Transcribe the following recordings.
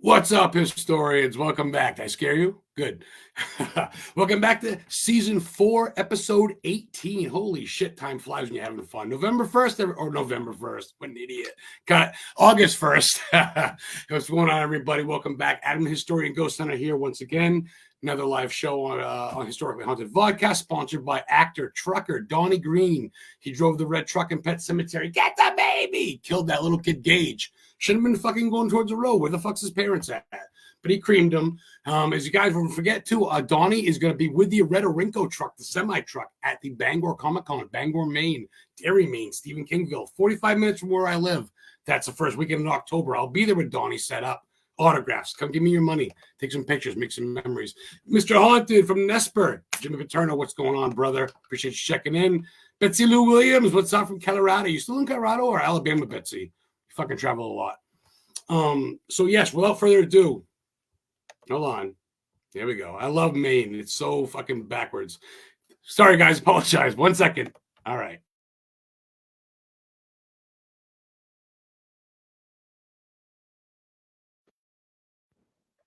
What's up, historians? Welcome back. Did I scare you? Good. Welcome back to season 4, episode 18. Holy shit, time flies when you're having fun. November 1st, or November 1st. What an idiot. Got it. August 1st. What's going on, everybody? Welcome back. Adam, Historian Ghost Hunter here once again. Another live show on Historically Haunted VODCAST, sponsored by actor, trucker, Donnie Green. He drove the red truck in Pet Cemetery. Get the baby! Killed that little kid, Gage. Should have been fucking going towards the road. Where the fuck's his parents at? But he creamed him. As you guys won't forget, too, Donnie is going to be with the Red Orinco truck, the semi-truck, at the Bangor Comic-Con, Bangor, Maine, Derry, Maine, Stephen Kingville, 45 minutes from where I live. That's the first weekend in October. I'll be there with Donnie set up. Autographs. Come give me your money. Take some pictures. Make some memories. Mr. Haunted from Nesper. Jimmy Paterno, what's going on, brother? Appreciate you checking in. Betsy Lou Williams, what's up from Colorado? You still in Colorado or Alabama, Betsy? You fucking travel a lot. So, yes, without further ado, hold on. There we go. I love Maine. It's so fucking backwards. Sorry, guys. Apologize. 1 second. All right.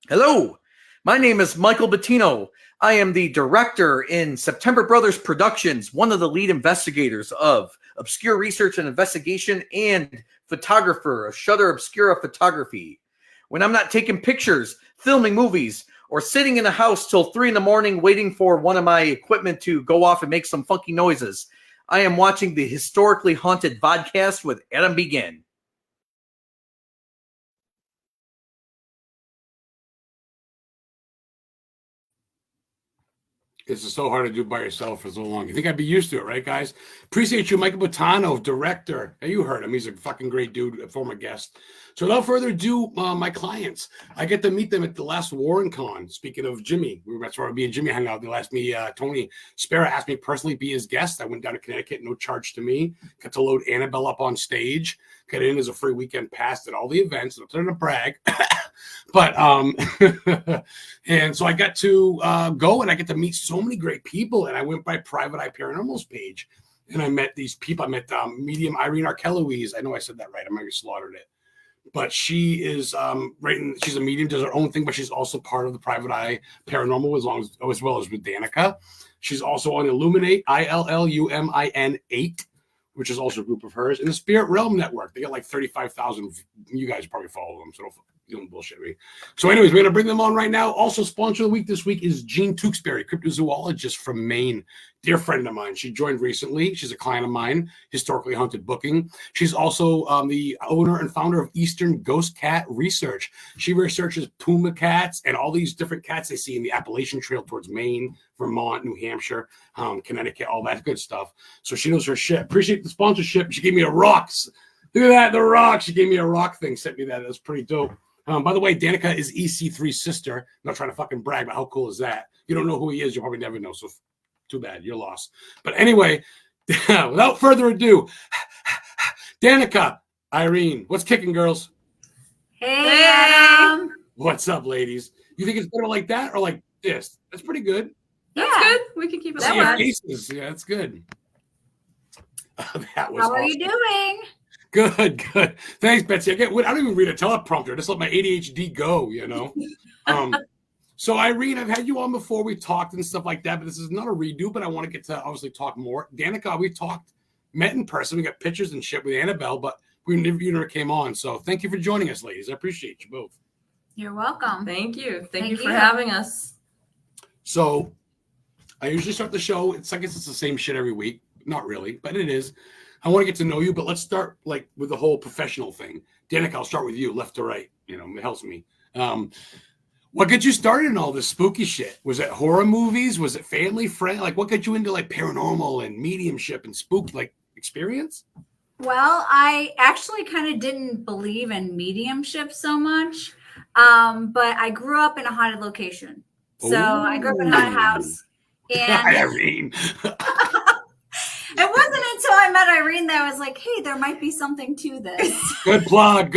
Hello, my name is Michael Bettino. I am the director in September Brothers Productions, one of the lead investigators of Obscure Research and Investigation, and photographer of Shutter Obscura Photography. When I'm not taking pictures, filming movies, or sitting in a house till 3 a.m. waiting for one of my equipment to go off and make some funky noises, I am watching the Historically Haunted VODCAST with Adam Begin. This is so hard to do by yourself for so long. You think I'd be used to it, right, guys? Appreciate you, Michael Bottano, director. Hey, you heard him. He's a fucking great dude, a former guest. So without further ado, my clients, I get to meet them at the last Warren Con. Speaking of Jimmy, that's where me and Jimmy hung out. They asked me, Tony Spera asked me personally to be his guest. I went down to Connecticut, no charge to me. Got to load Annabelle up on stage. Got in as a free weekend pass at all the events. I'm trying to brag. But and so I got to go and I get to meet so many great people. And I went by Private Eye Paranormal's page and I met these people. I met medium IRENE ACHELOIS. I know I said that right. I might have slaughtered it. But she is she's a medium, does her own thing, but she's also part of the Private Eye Paranormal as well as with DANICA. She's also on Illuminate, ILLUMIN 8, which is also a group of hers, in the Spirit Realm Network. They got like 35,000. You guys probably follow them, so don't bullshit me. So anyways, we're going to bring them on right now. Also, sponsor of the week this week is Jean Tewksbury, cryptozoologist from Maine. Dear friend of mine. She joined recently. She's a client of mine, Historically Haunted Booking. She's also the owner and founder of Eastern Ghost Cat Research. She researches puma cats and all these different cats they see in the Appalachian Trail towards Maine, Vermont, New Hampshire, Connecticut, all that good stuff. So she knows her shit. Appreciate the sponsorship. She gave me a rocks. Look at that, the rock. She gave me a rock thing, sent me that. That's pretty dope. By the way, Danica is EC3's sister. I'm not trying to fucking brag, but how cool is that? You don't know who he is, you'll probably never know. So too bad, you're lost. But anyway, without further ado, Danica, Irene, what's kicking, girls? Hey, Adam. What's up, ladies? You think it's better like that or like this? That's pretty good. That's good. We can keep it that way. Faces. Yeah, that's good. That was How are awesome. you doing? Good. Thanks, Betsy. I don't even read a teleprompter. Just let my ADHD go, you know. So, Irene, I've had you on before. We talked and stuff like that, but this is not a redo, but I want to get to obviously talk more. Danica, we met in person. We got pictures and shit with Annabelle, but you never came on. So thank you for joining us, ladies. I appreciate you both. You're welcome. Thank you. Thank you for having us. So I usually start the show. I guess it's the same shit every week. Not really, but it is. I want to get to know you, but let's start like with the whole professional thing. Danica, I'll start with you, left to right. You know, it helps me. What got you started in all this spooky shit? Was it horror movies? Was it family friend? Like, what got you into like paranormal and mediumship and spook like experience? Well, I actually kind of didn't believe in mediumship so much, but I grew up in a haunted location. So I grew up in a haunted house. And Irene. It wasn't until I met Irene that I was like, hey, there might be something to this. Good plug.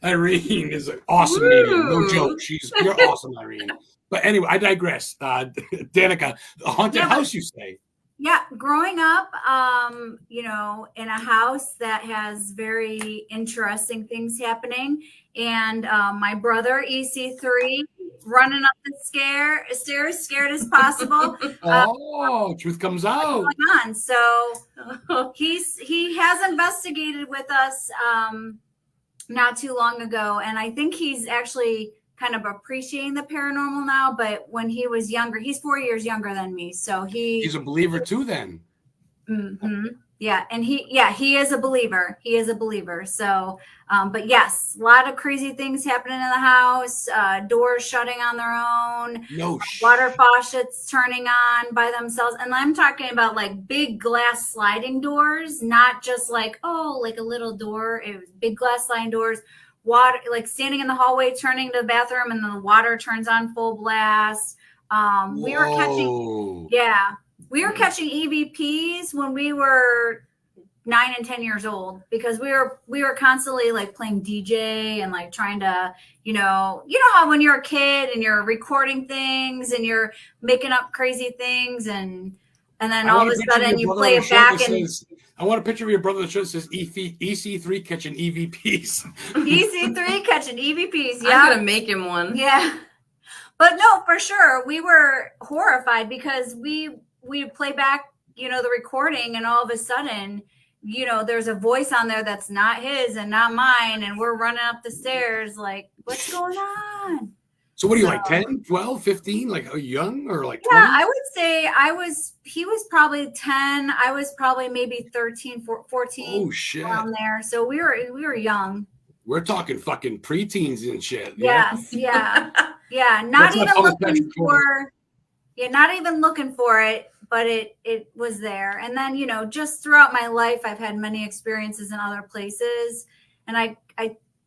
Irene is an awesome medium. No joke. You're awesome, Irene. But anyway, I digress. Danica, the haunted house, you say? Yeah, growing up, in a house that has very interesting things happening, and my brother EC3 running up the stairs, scared as possible. Truth comes out. Going on, so he has investigated with us not too long ago, and I think he's actually kind of appreciating the paranormal now, but when he was younger, he's 4 years younger than me, so he's a believer too then. Yeah, and he is a believer. He is a believer. So but yes, a lot of crazy things happening in the house, doors shutting on their own, water faucets turning on by themselves, and I'm talking about like big glass sliding doors, not just like like a little door. It was big glass sliding doors, water, like standing in the hallway turning to the bathroom and the water turns on full blast. We were catching EVPs when we were 9 and 10 years old, because we were constantly like playing DJ and like trying to, you know how when you're a kid and you're recording things and you're making up crazy things and then all of a sudden you play it back and I want a picture of your brother that says EC3 catching EVPs. EC3 catching EVPs. Yeah, I'm gonna make him one. Yeah, but no, for sure, we were horrified because we play back, the recording, and all of a sudden, there's a voice on there that's not his and not mine, and we're running up the stairs like, what's going on? So what are you, like 10, 12, 15, like young or like 20? Yeah, I would say he was probably 10. I was probably maybe 13, 14. Oh shit. Around there. So we were young. We're talking fucking preteens and shit. Yes, yeah. Yeah, not even looking for it, but it was there. And then, just throughout my life, I've had many experiences in other places, and I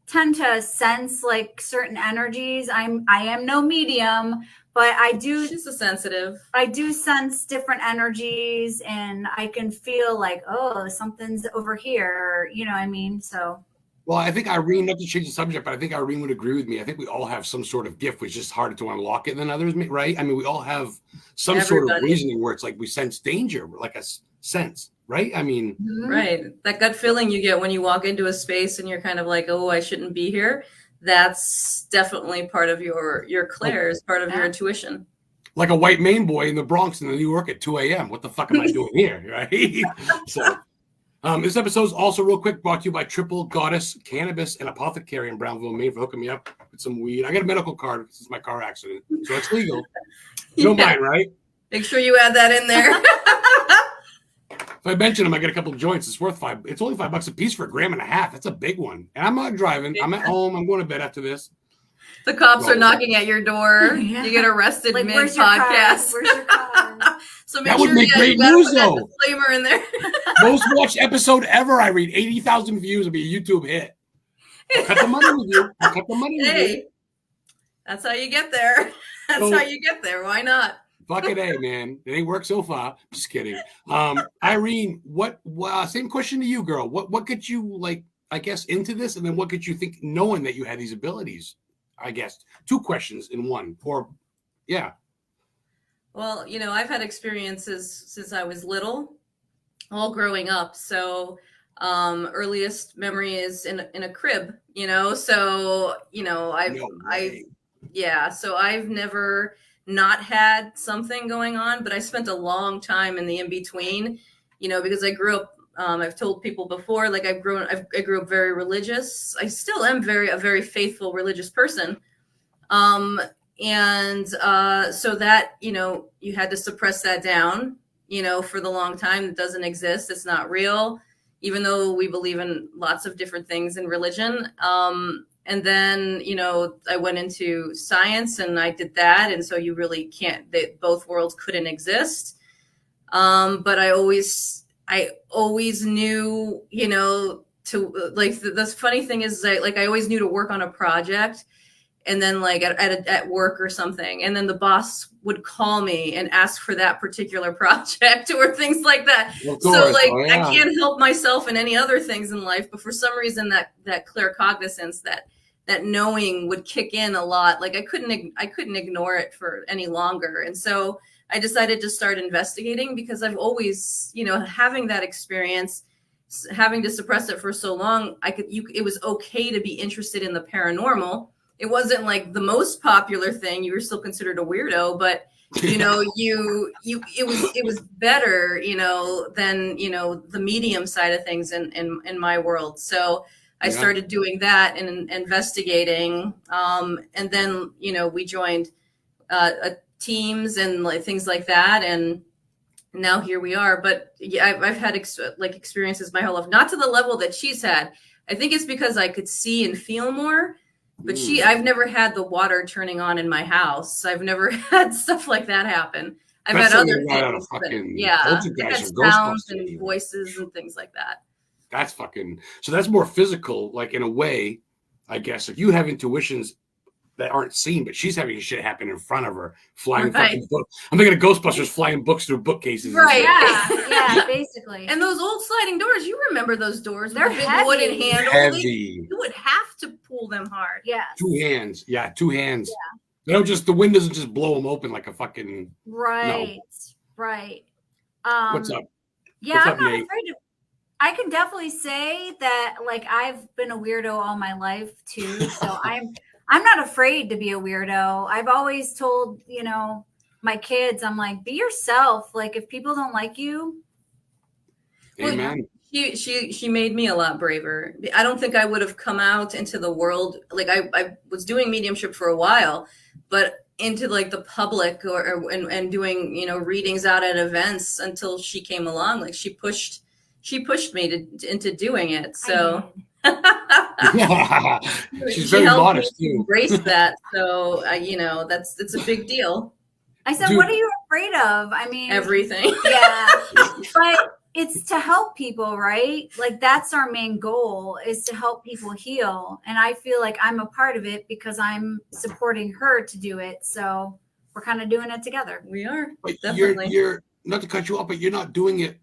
tend to sense like certain energies. I am no medium, but She's a sensitive. I do sense different energies, and I can feel like, something's over here, you know what I mean? So. Well, I think Irene, not to change the subject, but I think Irene would agree with me. I think we all have some sort of gift, which is just harder to unlock it than others, right? I mean, we all have some sort of reasoning where it's like we sense danger, like a sense, right? I mean, right. That gut feeling you get when you walk into a space and you're kind of like, I shouldn't be here. That's definitely part of your clairs, part of your intuition. Like a white Maine boy in the Bronx in New York at 2 a.m. What the fuck am I doing here, right? So. This episode is also real quick brought to you by Triple Goddess Cannabis and Apothecary in Brownville, Maine, for hooking me up with some weed. I got a medical card because it's my car accident, so it's legal. You don't mind, right? Make sure you add that in there. If I mention them, I get a couple of joints. It's worth $5. It's only $5 a piece for 1.5 grams. That's a big one. And I'm not driving. I'm at home. I'm going to bed after this. The cops are knocking at your door. Yeah. You get arrested like, mid-podcast. Where's your car? So make that sure would make great news, though. Disclaimer in there. Most watched episode ever. I read 80,000 views. It'll be a YouTube hit. I'll cut the money with you. Hey, that's how you get there. That's how you get there. Why not? Fuck it, hey, man. It ain't worked so far. Just kidding. Irene, what same question to you, girl. What gets you, like, I guess, into this? And then what gets you think, knowing that you had these abilities? I guess 2 questions in one, or yeah. Well, I've had experiences since I was little, all growing up. So earliest memory is in a crib, so, so I've never not had something going on, but I spent a long time in the in-between, because I grew up, I've told people before, like I grew up very religious. I still am a very faithful religious person. So that, you had to suppress that down, for the long time. It doesn't exist. It's not real, even though we believe in lots of different things in religion. And then, I went into science and I did that. And so you really can't, both worlds couldn't exist. But I always knew, to like, the funny thing is I always knew to work on a project, and then like at work or something. And then the boss would call me and ask for that particular project or things like that. So like, I can't help myself in any other things in life, but for some reason that clear cognizance, that knowing would kick in a lot. Like I couldn't ignore it for any longer. And so I decided to start investigating because I've always, having that experience, having to suppress it for so long, it was okay to be interested in the paranormal. It wasn't like the most popular thing. You were still considered a weirdo, but it was better, than, the medium side of things in my world. So I started doing that and investigating. And then, we joined teams and like things like that. And now here we are. But yeah, I've had experiences my whole life, not to the level that she's had. I think it's because I could see and feel more. But I've never had the water turning on in my house. I've never had stuff like that happen. I've had other things. I've had sounds and voices and things like that. That's fucking, so that's more physical, like in a way, I guess. If you have intuitions that aren't seen, but she's having shit happen in front of her, flying fucking books. I'm thinking of Ghostbusters flying books through bookcases. Right. Yeah, basically. And those old sliding doors, you remember those doors? They're with heavy. Wooden handles. Heavy. You would have to pull them hard. Yeah. 2 hands. Yeah, 2 hands. Yeah. The wind doesn't just blow them open like a fucking. Right. No. Right. What's up? Yeah, What's I'm up, not Nate? afraid of. I can definitely say that, like, I've been a weirdo all my life too. So I'm not afraid to be a weirdo. I've always told, my kids, I'm like, be yourself. Like, if people don't like you. Amen. She made me a lot braver. I don't think I would have come out into the world. Like I was doing mediumship for a while, but into like the public and doing, readings out at events until she came along. Like she pushed me into doing it. So she's very modest too. Embrace that. So it's a big deal. I said, what are you afraid of? I mean, everything. Yeah, but it's to help people, right? Like that's our main goal, is to help people heal. And I feel like I'm a part of it because I'm supporting her to do it. So we're kind of doing it together. We are. But definitely. you're not to cut you off, but you're not doing it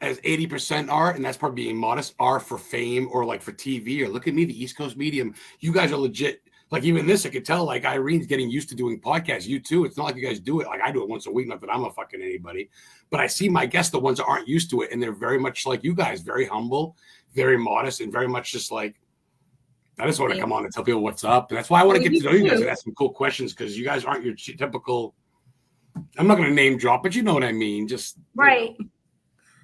as 80% are, and that's probably being modest, are for fame or like for TV or look at me, the East Coast medium. You guys are legit. Like even this, I could tell like Irene's getting used to doing podcasts. You too. It's not like you guys do it. Like I do it once a week. Not that I'm a fucking anybody, but I see my guests, the ones that aren't used to it. And they're very much like you guys, very humble, very modest, and very much just like, I just want to come on and tell people what's up. And that's why I want to get to know you guys and ask some cool questions. Cause you guys aren't your typical, I'm not going to name drop, but you know what I mean? Just right.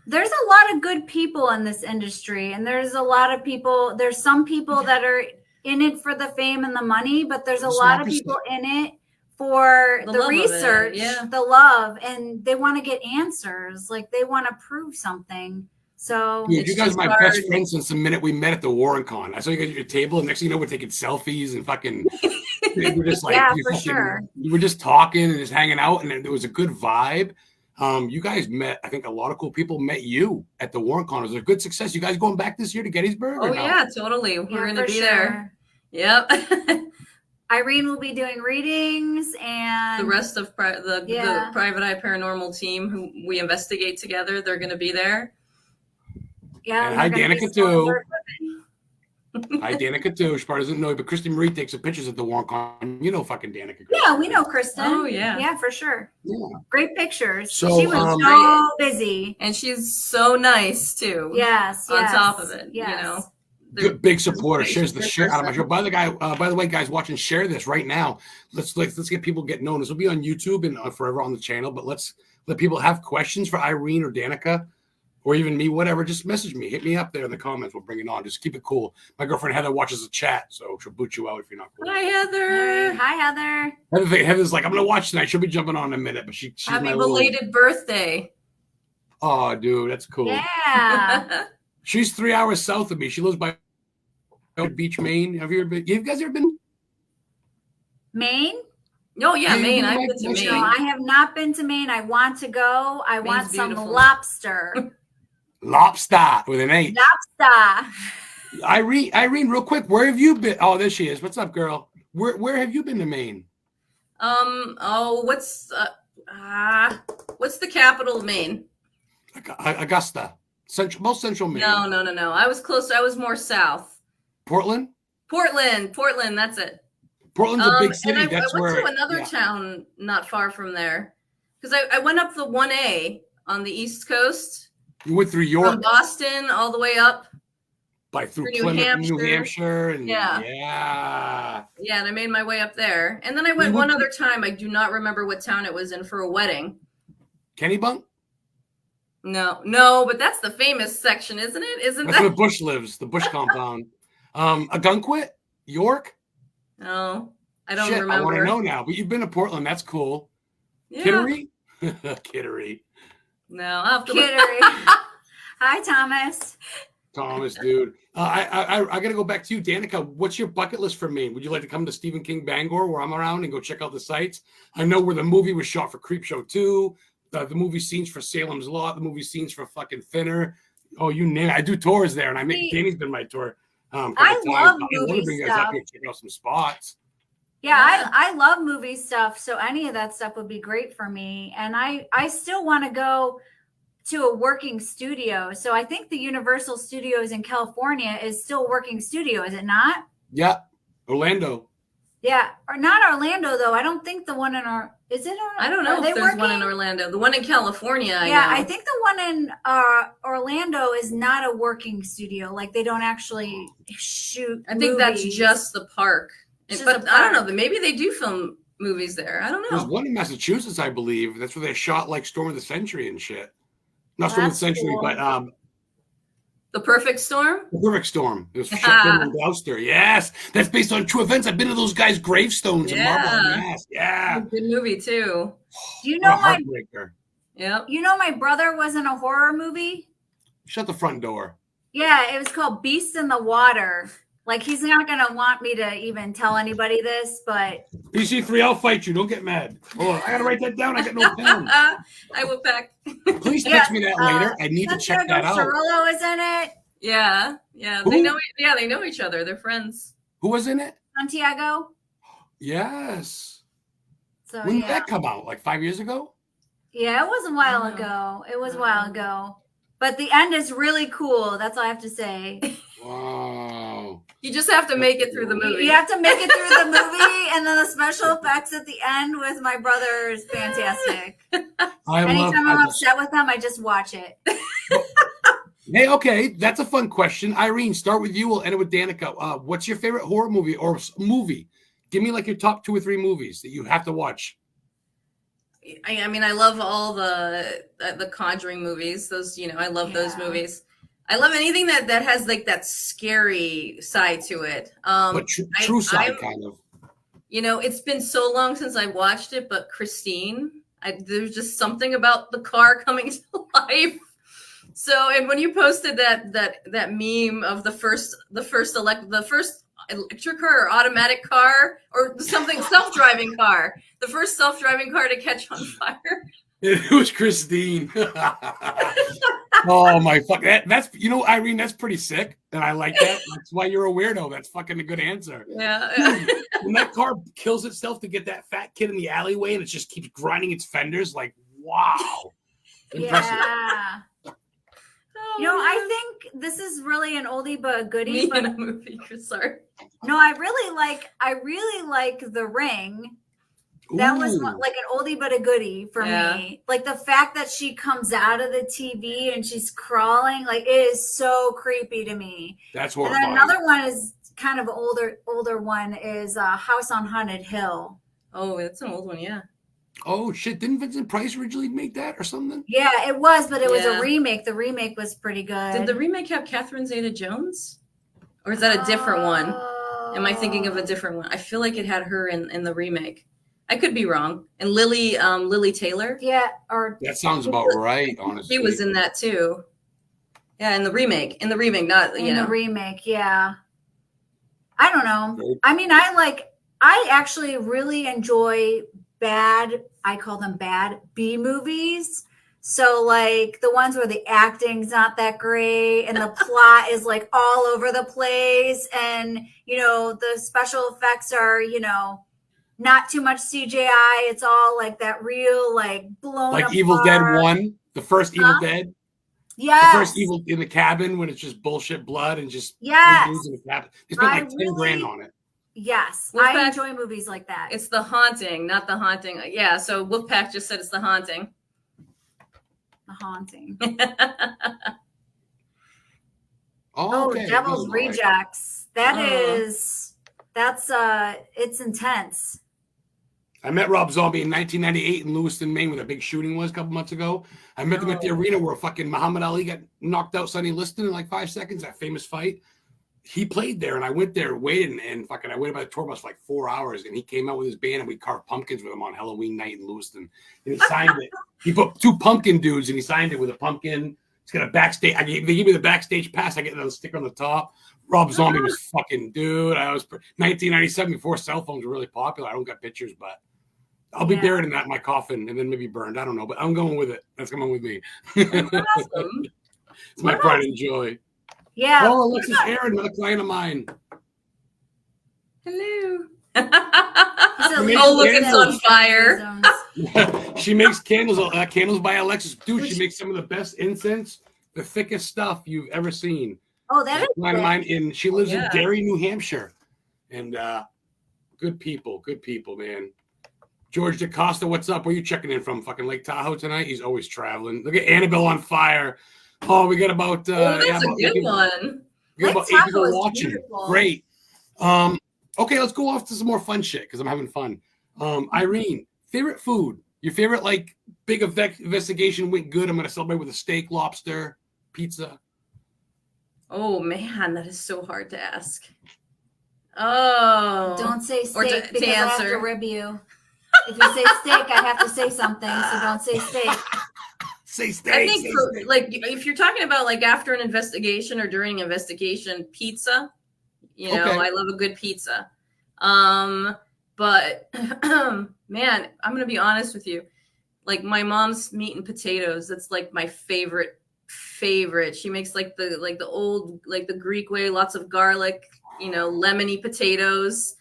There's a lot of good people in this industry. And there's some people that are in it for the fame and the money, but there's a lot of people in it for the research, the love, and they want to get answers. Like they want to prove something. So you guys are my best friends since the minute we met at the WarrenCon. I saw you guys at your table, and next thing you know, we're taking selfies and fucking. We're just like, we were just talking and just hanging out, and there was a good vibe. You guys met, I think a lot of cool people met you at the WarrenCon. It was a good success. You guys going back this year to Gettysburg? Oh, yeah, totally. We're going to be there. Yep. Irene will be doing readings, and the rest of the Private Eye Paranormal team who we investigate together, they're going to be there. Yeah. And hi, Danica, too. Hi, Danica, too. She probably doesn't know, but Kristen Marie takes some pictures at the WarrenCon. You know fucking Danica. Kristen. Yeah, we know Kristen. Oh, yeah. Yeah, for sure. Yeah. Great pictures. So, she was so busy. And she's so nice, too. Yes. On top of it, yes. Good big supporter. Shares the shit out of my show. By the way, guys watching, share this right now. Let's get people getting known. This will be on YouTube and forever on the channel. But let's let people have questions for Irene or Danica, or even me, whatever. Just message me, hit me up there in the comments. We'll bring it on. Just keep it cool. My girlfriend Heather watches the chat, so she'll boot you out if you're not cool. Hi, Heather. Hi, Heather. Heather's like, I'm gonna watch tonight. She'll be jumping on in a minute, but she's happy belated birthday. Oh, dude, that's cool. Yeah. She's 3 hours south of me. She lives by Beach, Maine. Have you guys ever been? Maine? Oh, yeah, Maine. I've been to Maine. No, I have not been to Maine. I want to go. I want some lobster. Lobster with an H. Lobster. Irene, real quick, where have you been? Oh, there she is. What's up, girl? Where have you been to Maine? What's the capital of Maine? Augusta. Most central Maine. No. I was close. I was more south. Portland. That's it. Portland's a big city. And I went to another town not far from there. because I went up the 1A on the East Coast. You went through York, from Boston all the way up through New Plymouth, New Hampshire. Hampshire, and yeah, and I made my way up there, and then I went one other time. I do not remember what town it was in for a wedding. Kennebunk? No, but that's the famous section, isn't it? That's where Bush lives, the Bush compound. Agunquit? York? No, I don't Shit, remember. I want to know now. But you've been to Portland. That's cool. Yeah. Kittery? Kittery. No, I'll have to Kittery. Hi, Thomas. Thomas, dude. I got to go back to you, Danica. What's your bucket list for Maine? Would you like to come to Stephen King Bangor, where I'm around, and go check out the sites? I know where the movie was shot for Creepshow 2, the movie scenes for Salem's Lot, the movie scenes for fucking Thinner. Oh, you name it. I do tours there, and Danny's been my tour. I love movie bring you guys stuff. up here to check out some spots. Yeah, I love movie stuff. So any of that stuff would be great for me. And I still want to go to a working studio. So I think the Universal Studios in California is still a working studio, is it not? Yeah. Orlando. Yeah. Or not Orlando, though. I don't think the one in is it? I don't know if there's one in Orlando. The one in California, I think the one in Orlando is not a working studio. Like they don't actually shoot. I think that's just the park. But I don't know. Maybe they do film movies there. I don't know. There's one in Massachusetts, I believe. That's where they shot like Storm of the Century and shit. Not Storm of the Century, cool. but The Perfect Storm? The Perfect Storm. It was shot in Gloucester. Yes. That's based on true events. I've been to those guys' gravestones in Marble. Yes. Yeah. Good movie too. Do you know Heartbreaker. Yeah. You know my brother was in a horror movie? Shut the front door. Yeah, it was called Beast in the Water. Like, he's not going to want me to even tell anybody this, but... PC3, I'll fight you. Don't get mad. Oh, I got to write that down. I got no pen. I will back. Please text me that later. I need to check that out. Cirillo is in it. Yeah. Who? They know each other. They're friends. Who was in it? Santiago. Yes. So, when did that come out? Like 5 years ago? Yeah, it was a while ago. It was a while ago. But the end is really cool. That's all I have to say. Wow. You just have to make it through the movie. You have to make it through the movie, and then the special effects at the end with my brother is fantastic. Anytime I'm upset with them, I just watch it. Hey, okay, that's a fun question. Irene, start with you. We'll end it with Danica. What's your favorite horror movie or movie? Give me like your top 2 or 3 movies that you have to watch. I mean, I love all the Conjuring movies. Those, I love those movies. I love anything that has like that scary side to it. But true side, kind of. It's been so long since I watched it, but Christine, there's just something about the car coming to life. So, and when you posted that meme of the first electric car or automatic car or something self-driving car, the first self-driving car to catch on fire. It was Christine. Oh my fuck! That's Irene. That's pretty sick, and I like that. That's why you're a weirdo. That's fucking a good answer. Yeah. When that car kills itself to get that fat kid in the alleyway, and it just keeps grinding its fenders, like wow, impressive. Yeah. I think this is really an oldie but a goodie. In a movie, sorry. No, I really like The Ring. That was like an oldie but a goodie for me. Like the fact that she comes out of the TV and she's crawling, like it is so creepy to me. That's horrifying. And then another one is kind of older one is House on Haunted Hill. Oh, that's an old one, yeah. Oh shit! Didn't Vincent Price originally make that or something? Yeah, it was, but it was a remake. The remake was pretty good. Did the remake have Catherine Zeta-Jones, or is that a different one? Am I thinking of a different one? I feel like it had her in the remake. I could be wrong. And Lily Taylor. Yeah, that sounds about right. Honestly, she was in that too. Yeah, in the remake, not in the remake. Yeah, I don't know. I mean, I actually really enjoy I call them bad B movies. So like the ones where the acting's not that great and the plot is like all over the place and the special effects are not too much CGI. It's all like that real like blown like apart. Evil Dead 1, the first Evil Dead. Yeah. The first Evil in the cabin when it's just bullshit blood and just yes. in the cabin. They spent like $10,000 on it. Yes, Wolfpack- I enjoy movies like that. It's The Haunting, not The Haunting. Yeah, so Wolfpack just said it's The Haunting. The Haunting. Oh, okay. Devil's All right. Rejects. That's it's intense. I met Rob Zombie in 1998 in Lewiston, Maine, where the big shooting was a couple months ago. I met them at the arena where fucking Muhammad Ali got knocked out Sonny Liston in like 5 seconds, that famous fight. He played there, and I went there waiting, and fucking I waited by the tour bus for like 4 hours, and he came out with his band, and we carved pumpkins with him on Halloween night in Lewiston. And he signed it. He put 2 pumpkin dudes, and he signed it with a pumpkin. It's got a backstage. They gave me the backstage pass. I get the sticker on the top. Rob Zombie was fucking dude. I was 1997 before cell phones were really popular. I don't got pictures, but I'll be buried in that in my coffin and then maybe burned. I don't know, but I'm going with it. That's coming with me. Awesome. It's my pride and joy. Yeah. Oh, Alexis Aaron, another client of mine. Hello. Oh, Oh, look, it's on fire. She makes candles. Candles by Alexis. Dude, she makes some of the best incense, the thickest stuff you've ever seen. Oh, that is Client of mine. She lives in Yeah. Derry, New Hampshire. And good people, man. George DaCosta, what's up? Where you checking in from? Fucking Lake Tahoe tonight? He's always traveling. Look at Annabelle on fire. Oh, we got about That's yeah, a about good eight- one. we got about Lake 8 Tahoe people is watching. beautiful. Great. Okay, let's go off to some more fun shit because I'm having fun. Irene, favorite food? Your favorite like big investigation went good. I'm gonna celebrate with a steak, lobster, pizza. Oh man, that is so hard to ask. Oh, Don't say Or steak to because I have to answer. rib you. If you say steak, I have to say something. So don't say steak. Say steak. I think say for, steak. like if you're talking about like after an investigation or during an investigation, pizza. You know, Okay. I love a good pizza. But man, I'm gonna be honest with you. Like my mom's meat and potatoes, that's like my favorite. She makes like the old like the Greek way, lots of garlic, you know, lemony potatoes.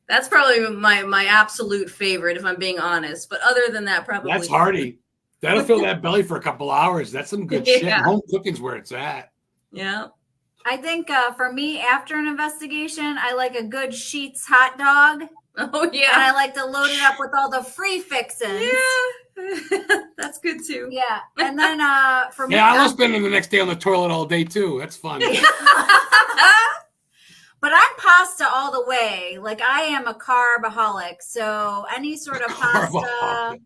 That's probably my absolute favorite if I'm being honest. But other than that, probably That's hearty. That'll fill that belly for a couple hours. That's some good shit. Yeah. Home cooking's where it's at. Yeah. I think for me, after an investigation, I like a good Sheetz hot dog. Oh And yeah. I like to load it up with all the free fixins. Yeah. That's good too. Yeah. And then for me, Yeah, I love spending the next day on the toilet all day too. That's fun. but I'm pasta all the way. Like I am a carbaholic. So any sort of pasta.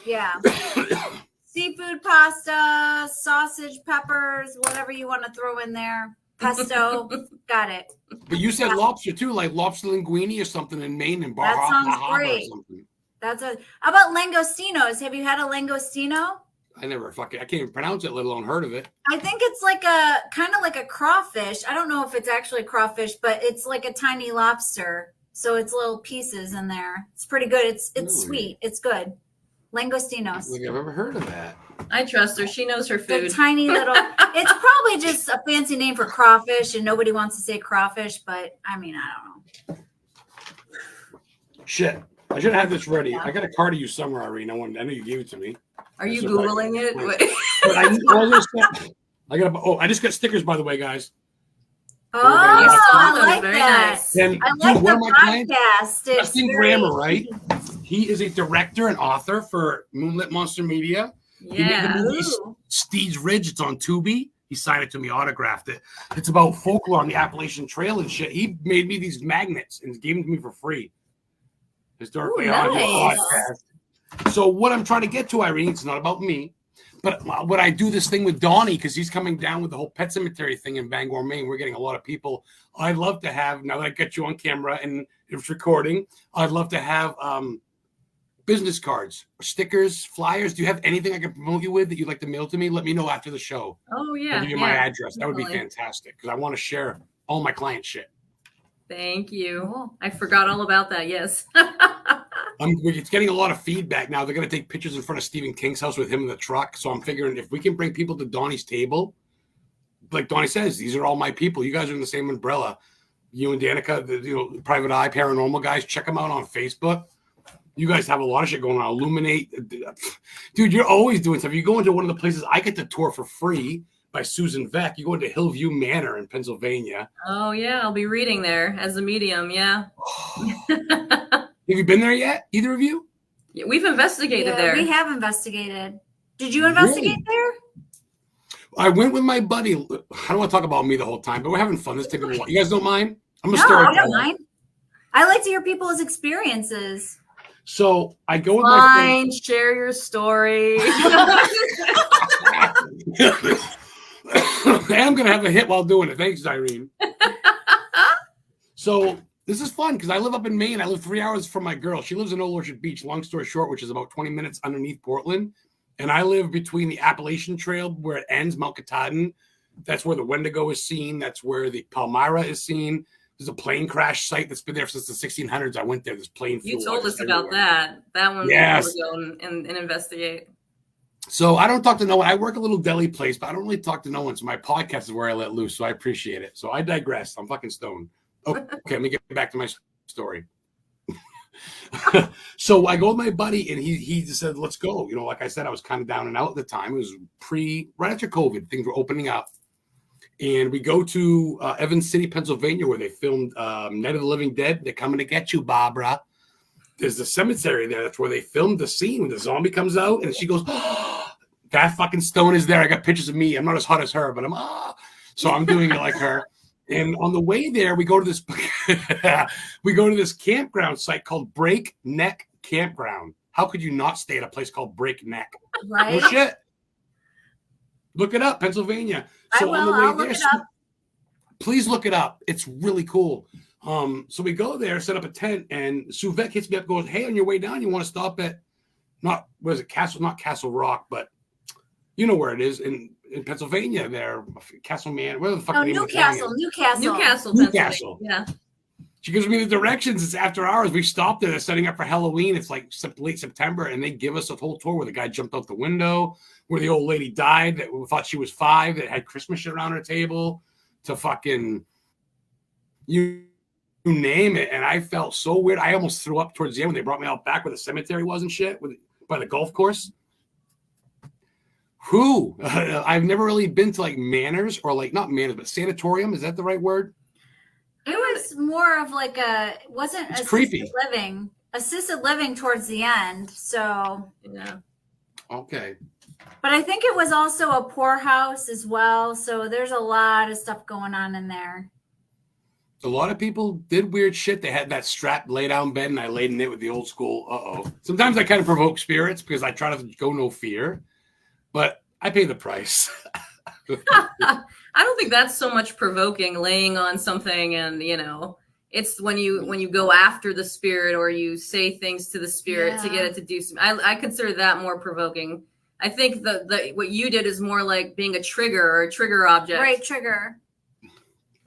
Yeah. Seafood pasta, sausage, peppers, whatever you want to throw in there. Pesto. Got it. But you said lobster too, like lobster linguine or something in Maine and Bar That sounds Harbor or great. something. How about langostinos? Have you had a langostino? I can't even pronounce it, let alone heard of it. I think it's like a kind of like a crawfish. I don't know if it's actually crawfish, but it's like a tiny lobster. So it's little pieces in there. It's pretty good. It's Ooh. sweet. It's good. I Langostinos. don't think I've ever heard of that. I trust her. She knows her They're food. tiny little. It's probably just a fancy name for crawfish, and nobody wants to say crawfish. But I mean, I don't know. Shit. I should have this ready. I got a card of you somewhere, Irene. I know you gave it to me. Are you That's okay. Googling it? But I just got stickers, by the way, guys. Oh, I saw I those. like Very that. nice. And I like one of the my clients, podcast. It's Justin very- Grammer, right? He is a director and author for Moonlit Monster Media. He made the Yeah. movie Ooh. Steed's Ridge. It's on Tubi. He signed it to me, autographed it. It's about folklore on the Appalachian Trail and shit. He made me these magnets and gave them to me for free. Historically Ooh, Audio nice. Podcast. So what I'm trying to get to, Irene, it's not about me, but what I do this thing with Donnie, because he's coming down with the whole pet cemetery thing in Bangor, Maine. We're getting a lot of people. I'd love to have, now that I got you on camera and it's recording, I'd love to have business cards, stickers, flyers. Do you have anything I can promote you with that you'd like to mail to me? Let me know after the show. Oh I'll yeah. give you yeah. my address. That would be definitely. fantastic because I want to share all my client shit. Thank you. Cool. I forgot all about that. Yes. It's getting a lot of feedback now. They're going to take pictures in front of Stephen King's house with him in the truck. So I'm figuring if we can bring people to Donnie's table, like Donnie says, these are all my people. You guys are in the same umbrella. You and Danica, the Private Eye Paranormal guys, check them out on Facebook. You guys have a lot of shit going on. Illuminate. Dude, you're always doing stuff. You go into one of the places I get to tour for free by Susan Vec. You go into Hillview Manor in Pennsylvania. Oh yeah, I'll be reading there as a medium. Yeah. Have you been there yet? Either of you? Yeah, we've investigated there. We have investigated. Did you investigate there? I went with my buddy. I don't want to talk about me the whole time, but we're having fun. This taking a while. You guys don't mind? I'm a No, storyteller. I don't mind. I like to hear people's experiences. So I go with my friend. Share your story. I'm gonna have a hit while doing it. Thanks, Irene. So this is fun because I live up in Maine. I live 3 hours from my girl. She lives in Old Orchard Beach, long story short, which is about 20 minutes underneath Portland. And I live between the Appalachian Trail where it ends, Mount Katahdin. That's where the Wendigo is seen. That's where the Palmyra is seen. There's a plane crash site that's been there since the 1600s. I went there. There's plane fuel. You told us about that. That one. Yes. We'll go and investigate. So I don't talk to no one. I work a little deli place, but I don't really talk to no one. So my podcast is where I let loose. So I appreciate it. So I digress. I'm fucking stoned. Okay, let me get back to my story. So I go with my buddy, and he just said, "Let's go." You know, like I said, I was kind of down and out at the time. It was right after COVID. Things were opening up, and we go to Evans City, Pennsylvania, where they filmed Night of the Living Dead. They're coming to get you, Barbara. There's the cemetery there. That's where they filmed the scene when the zombie comes out, and she goes, "Oh, that fucking stone is there." I got pictures of me. I'm not as hot as her, but so I'm doing it like her. And on the way there, we go to this campground site called Breakneck Campground. How could you not stay at a place called Breakneck? Right. No shit. Look it up, Pennsylvania. So I will. on the way I'll there, look it up. please look it up. It's really cool. So we go there, set up a tent, and Suvek hits me up, goes, "Hey, on your way down, you want to stop at not Castle Rock, but you know where it is in Pennsylvania there, Castle Man, where the fuck the name of the town is? Newcastle, Newcastle. Pennsylvania. Yeah. She gives me the directions. It's after hours. We stopped there. They're setting up for Halloween. It's like late September, and they give us a whole tour where the guy jumped out the window, where the old lady died that we thought she was 5, that had Christmas shit around her table, to fucking you name it. And I felt so weird. I almost threw up towards the end when they brought me out back where the cemetery was and shit, by the golf course. I've never really been to like manors or like not manors, but sanatorium. Is that the right word? It was more of like wasn't It's assisted creepy. assisted living towards the end. So Yeah. Okay. but I think it was also a poorhouse as well. So there's a lot of stuff going on in there. A lot of people did weird shit. They had that strap lay down bed, and I laid in it with the old school. Sometimes I kind of provoke spirits because I try to go no fear, but I pay the price. I don't think that's so much provoking, laying on something, and it's when you go after the spirit or you say things to the spirit to get it to do something. I consider that more provoking. I think the what you did is more like being a trigger or a trigger object. Right, trigger.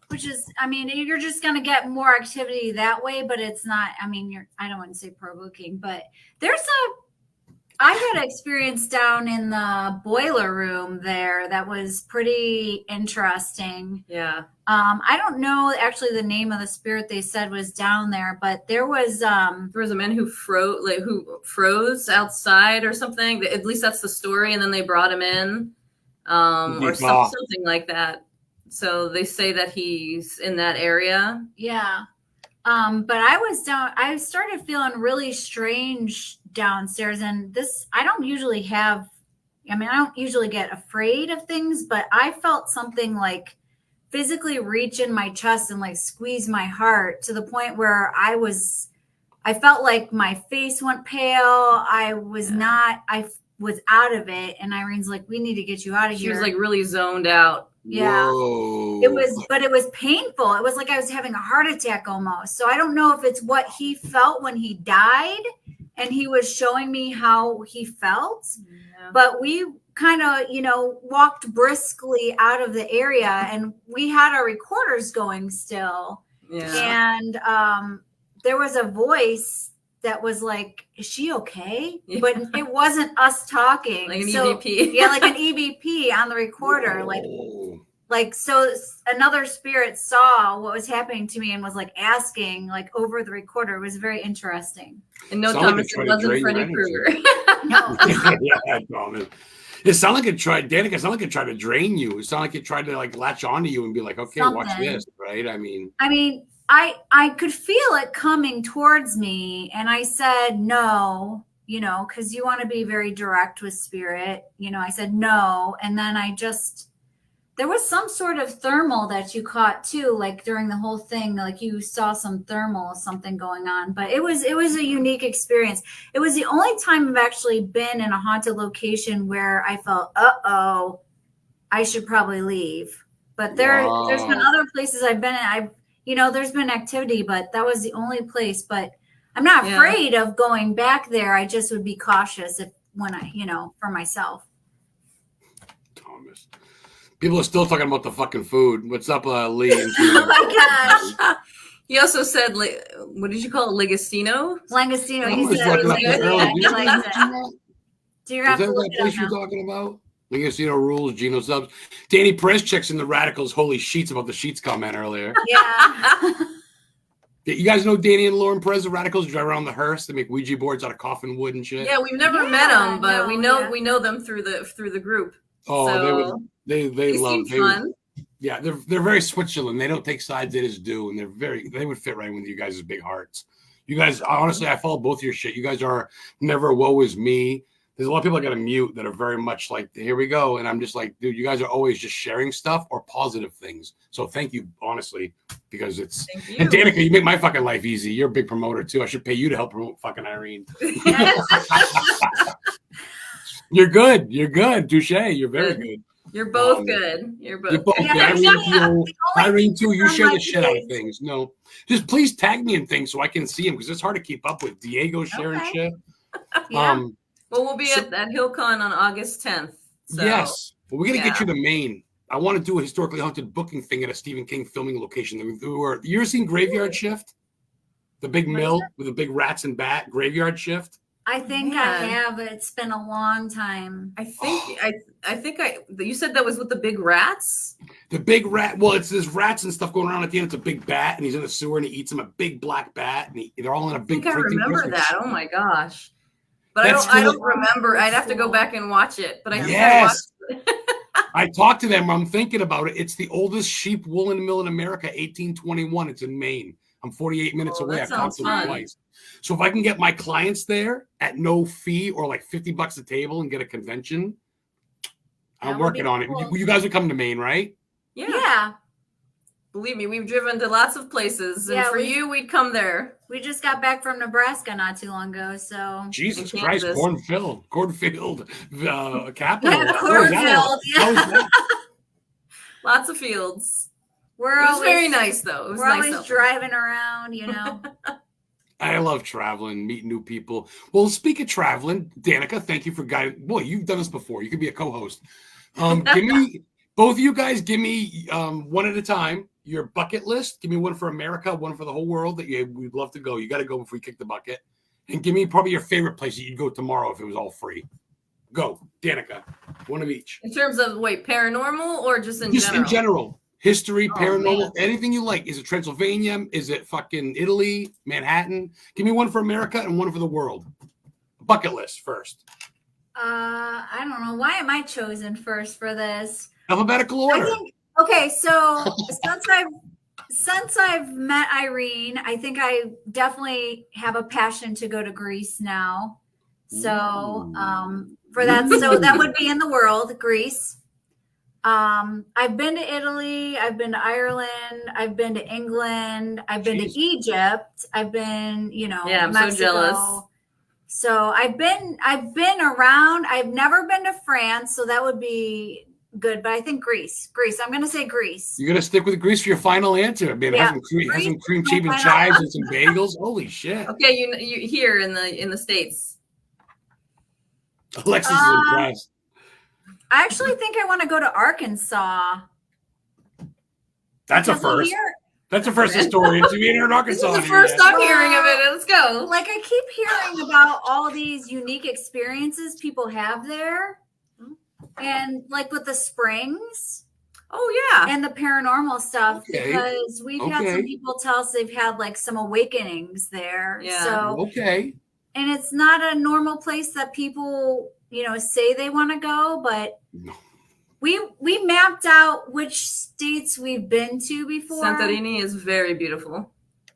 Which is, I mean, you're just going to get more activity that way, but it's not, I mean, I don't want to say provoking, but I had an experience down in the boiler room there that was pretty interesting. Yeah. I don't know actually the name of the spirit they said was down there, but there was a man who froze outside or something. At least that's the story. And then they brought him in, or something like that. So they say that he's in that area. Yeah. But I started feeling really strange downstairs, and I don't usually get afraid of things, but I felt something like physically reach in my chest and like squeeze my heart to the point where I felt like my face went pale. I was out of it. And Irene's like, "We need to get you out of here." She was like really zoned out. Yeah. Whoa. But it was painful. It was like I was having a heart attack almost. So I don't know if it's what he felt when he died and he was showing me how he felt, but we kind of, walked briskly out of the area, and we had our recorders going still. Yeah. And there was a voice that was like, "Is she okay?" Yeah. But it wasn't us talking. Like an EVP. Yeah, like an EVP on the recorder. Whoa. So another spirit saw what was happening to me and was like asking like over the recorder. It was very interesting. And no, Someone Thomas, could try it to wasn't drain your Freddy energy. Krueger. No. Yeah, Thomas. It sounded like it tried, Danica. It sounded like it tried to drain you. It sounded like it tried to like latch onto you and be like, okay, watch Something. this, right? I mean, I could feel it coming towards me, and I said no, you know, because you want to be very direct with spirit. You know, I said no, and then there was some sort of thermal that you caught too, like during the whole thing, like you saw some thermal, something going on. But it was a unique experience. It was the only time I've actually been in a haunted location where I felt, I should probably leave. But there's been other places I've been in. There's been activity, but that was the only place. But I'm not afraid of going back there. I just would be cautious for myself. Thomas. People are still talking about the fucking food. What's up, Lee? Oh my gosh. He also said, what did you call it? Ligostino? Langostino. I He was said looking it up that earlier. was Do good. you He know likes it. Do you have Is to that look that it place up you're now? talking about? Ligostino rules, Gino subs. Danny Perez checks in the Radicals' holy sheets about the sheets comment earlier. Yeah. You guys know Danny and Lauren Perez, the Radicals, drive around the hearse. They make Ouija boards out of coffin wood and shit. Yeah, we've never met them, but we know them through the group. Oh, So they love seem fun. Yeah, they're very Switzerland. They don't take sides; they just do, and they would fit right with you guys' big hearts. You guys, honestly, I follow both your shit. You guys are never woe is me. There's a lot of people I got to mute that are very much like, here we go, and I'm just like, dude, you guys are always just sharing stuff or positive things. So thank you, honestly, because it's. Thank you. And Danica, you make my fucking life easy. You're a big promoter too. I should pay you to help promote fucking Irene. You're good. You're good. Touche. You're very good. You're both good. You're both good. Irene too. You share the my shit out of kids. things. No, just please tag me in things so I can see them because it's hard to keep up with. Diego sharing Okay. shit. Yeah. Well, we'll be at HillCon on August 10th. So. Yes. Well, we're going to get you to Maine. I want to do a historically haunted booking thing at a Stephen King filming location. You ever seen Graveyard Shift? The big mill with the big rats and bat Graveyard Shift? I think I have. It's been a long time. I think you said that was with the big rats? The big rat. Well, there's rats and stuff going around at the end. It's a big bat, and he's in the sewer, and he eats him, a big black bat, and they're all in a big. I remember that. Oh my gosh! But That's I don't remember. I'd have to go back and watch it. But I think I watched it. I talked to them. I'm thinking about it. It's the oldest sheep woolen mill in America, 1821. It's in Maine. I'm 48 minutes away. I've talked to them twice. So if I can get my clients there at no fee or like $50 a table and get a convention, I'm working on it. Cool. You guys are coming to Maine, right? Yeah. Believe me, we've driven to lots of places, and for you, we'd come there. We just got back from Nebraska not too long ago, so Jesus Christ, cornfield, capital. Yeah, cornfield. Yeah. Lots of fields. It was very nice, though. We're always driving around, I love traveling, meeting new people. Well, speak of traveling, Danica, thank you for guiding. Boy, you've done this before. You could be a co-host. Give me, both of you guys, give me one at a time, your bucket list. Give me one for America, one for the whole world that we'd love to go. You got to go before you kick the bucket. And give me probably your favorite place that you'd go tomorrow if it was all free. Go, Danica, one of each. In terms of, paranormal or just in general? Just in general. History, paranormal, anything you like. Is it Transylvania? Is it fucking Italy, Manhattan? Give me one for America and one for the world. Bucket list first. I don't know. Why am I chosen first for this? Alphabetical order. So since I've met Irene, I think I definitely have a passion to go to Greece now. So for that, so that would be in the world, Greece. I've been to Italy, I've been to Ireland, I've been to England, I've been to Egypt, I've been, I'm Mexico. so jealous. So I've been around. I've never been to France, so that would be good. But I think Greece. I'm going to say Greece. You're going to stick with Greece for your final answer. I mean, have some cream cheese and chives and some bagels. Holy shit! Okay, you here in the States. Alexis is impressed. I actually think I want to go to Arkansas. That's a first. That's a first historian. To be in Arkansas. This is the first I'm hearing of it. Let's go. Like, I keep hearing about all these unique experiences people have there. And like with the springs. Oh, yeah. And the paranormal stuff. Because we've had some people tell us they've had like some awakenings there. Yeah. So, and it's not a normal place that people say they want to go, but No. we mapped out which states we've been to before. Santorini is very beautiful.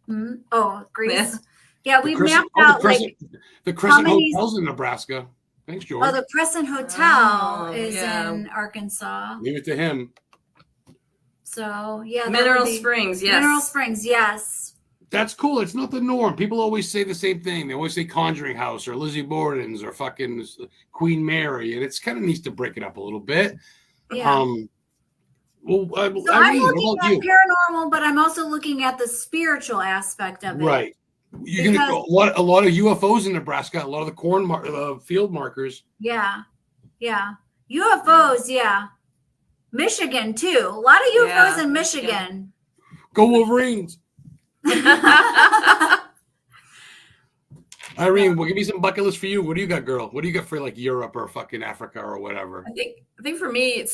Hmm? Oh, Greece. Yes. Yeah, we mapped out the Crescent many- Hotel's in Nebraska. Thanks, George. Oh, the Crescent Hotel Oh, is yeah. in Arkansas. Leave it to him. So yeah, that Mineral would be- Springs, yes. Mineral Springs, yes. That's cool. It's not the norm. People always say the same thing. They always say Conjuring House or Lizzie Borden's or fucking Queen Mary, and it's kind of needs to break it up a little bit. Yeah. Well, So I'm Irene, looking what at about you? paranormal, but I'm also looking at the spiritual aspect of it. Right. You're gonna go a lot of UFOs in Nebraska. A lot of the field markers. Yeah. Yeah. UFOs, yeah. Michigan too. A lot of UFOs Yeah, in Michigan. Go Wolverines. Irene, we'll give you some bucket list for you. What do you got, girl? What do you got for like Europe or fucking Africa or whatever? I think for me, I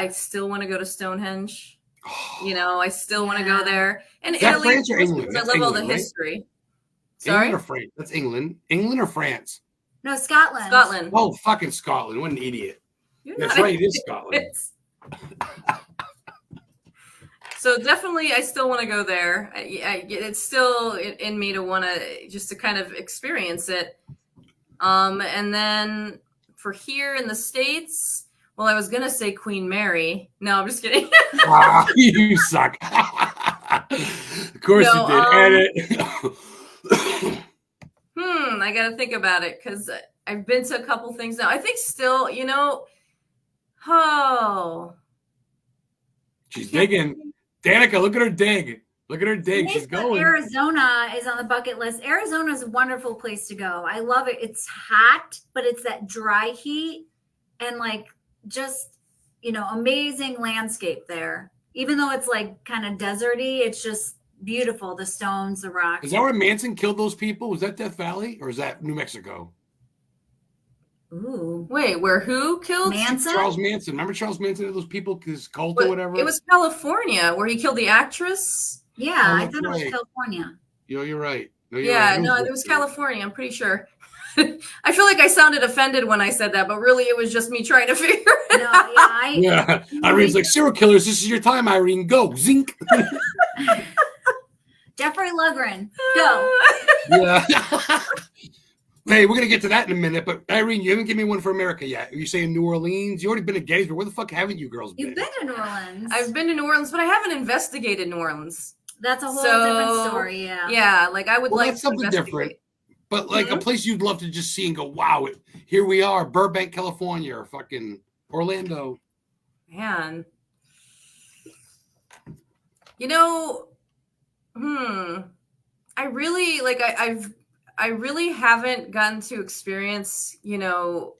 still want to go to Stonehenge. I still want to go there. And Is that Italy, France or England? because I That's love all the England, right? history. Sorry? England or France? That's England. England or France? No, Scotland. Scotland. Oh, fucking Scotland. What an idiot. You're That's not right. It is Scotland. idiots. So definitely, I still want to go there. It's still in me to want to just to kind of experience it. And then for here in the States, well, I was gonna say Queen Mary. No, I'm just kidding. You suck. Of course No, you did. Edit. I gotta think about it because I've been to a couple things now. I think still, She's digging. Danica, look at her dig. Look at her dig. She's going. Arizona is on the bucket list. Arizona is a wonderful place to go. I love it. It's hot, but it's that dry heat and just, amazing landscape there. Even though it's kind of deserty, it's just beautiful. The stones, the rocks. Is that where Manson killed those people? Was that Death Valley or is that New Mexico? Ooh. Wait, where who killed Manson? Charles Manson. Remember Charles Manson and those people, his cult But or whatever? It was California where he killed the actress. Yeah, Oh, I that's thought it was right. California. You're right. No, It was California. I'm pretty sure. I feel like I sounded offended when I said that, but really it was just me trying to figure it No, out. Yeah. Irene's like, serial killers, this is your time, Irene. Go. Zink. Jeffrey Lundgren, go. Yeah. Hey, we're going to get to that in a minute, but Irene, you haven't given me one for America yet. Are you saying New Orleans? You already been to Gettysburg. Where the fuck haven't you girls been? You've been to New Orleans. I've been to New Orleans, but I haven't investigated New Orleans. That's a whole So, different story. Yeah. Yeah, I would Well, like that's to something investigate. different. But a place you'd love to just see and go, wow, here we are, Burbank, California, or fucking Orlando. Man. I really I really haven't gotten to experience, the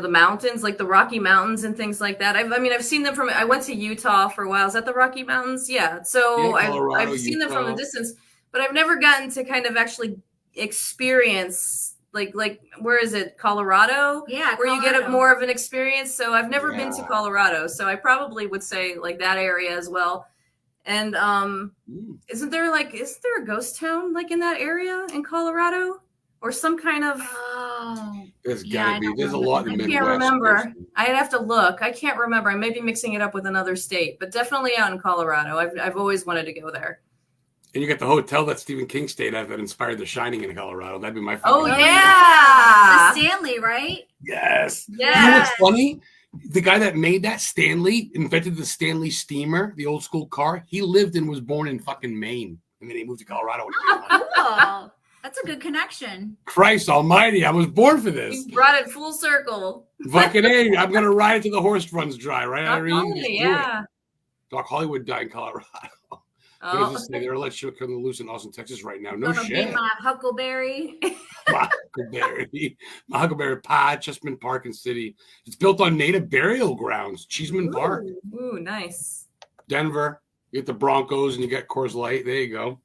mountains, like the Rocky Mountains and things like that. I've seen them I went to Utah for a while. Is that the Rocky Mountains? Yeah. So Yeah, Colorado, I've seen them from Utah. a distance, but I've never gotten to kind of actually experience like where is it? Colorado? Yeah. Where you get Colorado. more of an experience. So I've never been to Yeah. Colorado. So I probably would say that area as well. And isn't there a ghost town in that area in Colorado? Or some kind of Oh. There's Yeah, got I to be. don't There's a remember. lot in the I Midwest. can't remember. I'd have to look. I can't remember. I may be mixing it up with another state, but definitely out in Colorado. I've always wanted to go there. And you got the hotel that Stephen King stayed at that inspired The Shining in Colorado. That'd be my Oh, favorite. yeah. The Stanley, right? Yes. Yes. You know what's funny? The guy that made that, Stanley, invented the Stanley steamer, the old school car. He lived and was born in fucking Maine. And then he moved to Colorado. When he was young. Oh, that's a good connection. Christ almighty, I was born for this. You brought it full circle. Fucking A, I'm going to ride it till the horse runs dry, right, Not Irene? only, Just do yeah. it. Doc Hollywood died in Colorado. What Oh. does it say? They're let shit come loose in Austin, Texas right now. No Gonna shit. be my Huckleberry. My Huckleberry Pie, Chesapeake Park and City. It's built on native burial grounds. Cheeseman Park, Ooh, nice. Denver. You get the Broncos and you got Coors Light. There you go.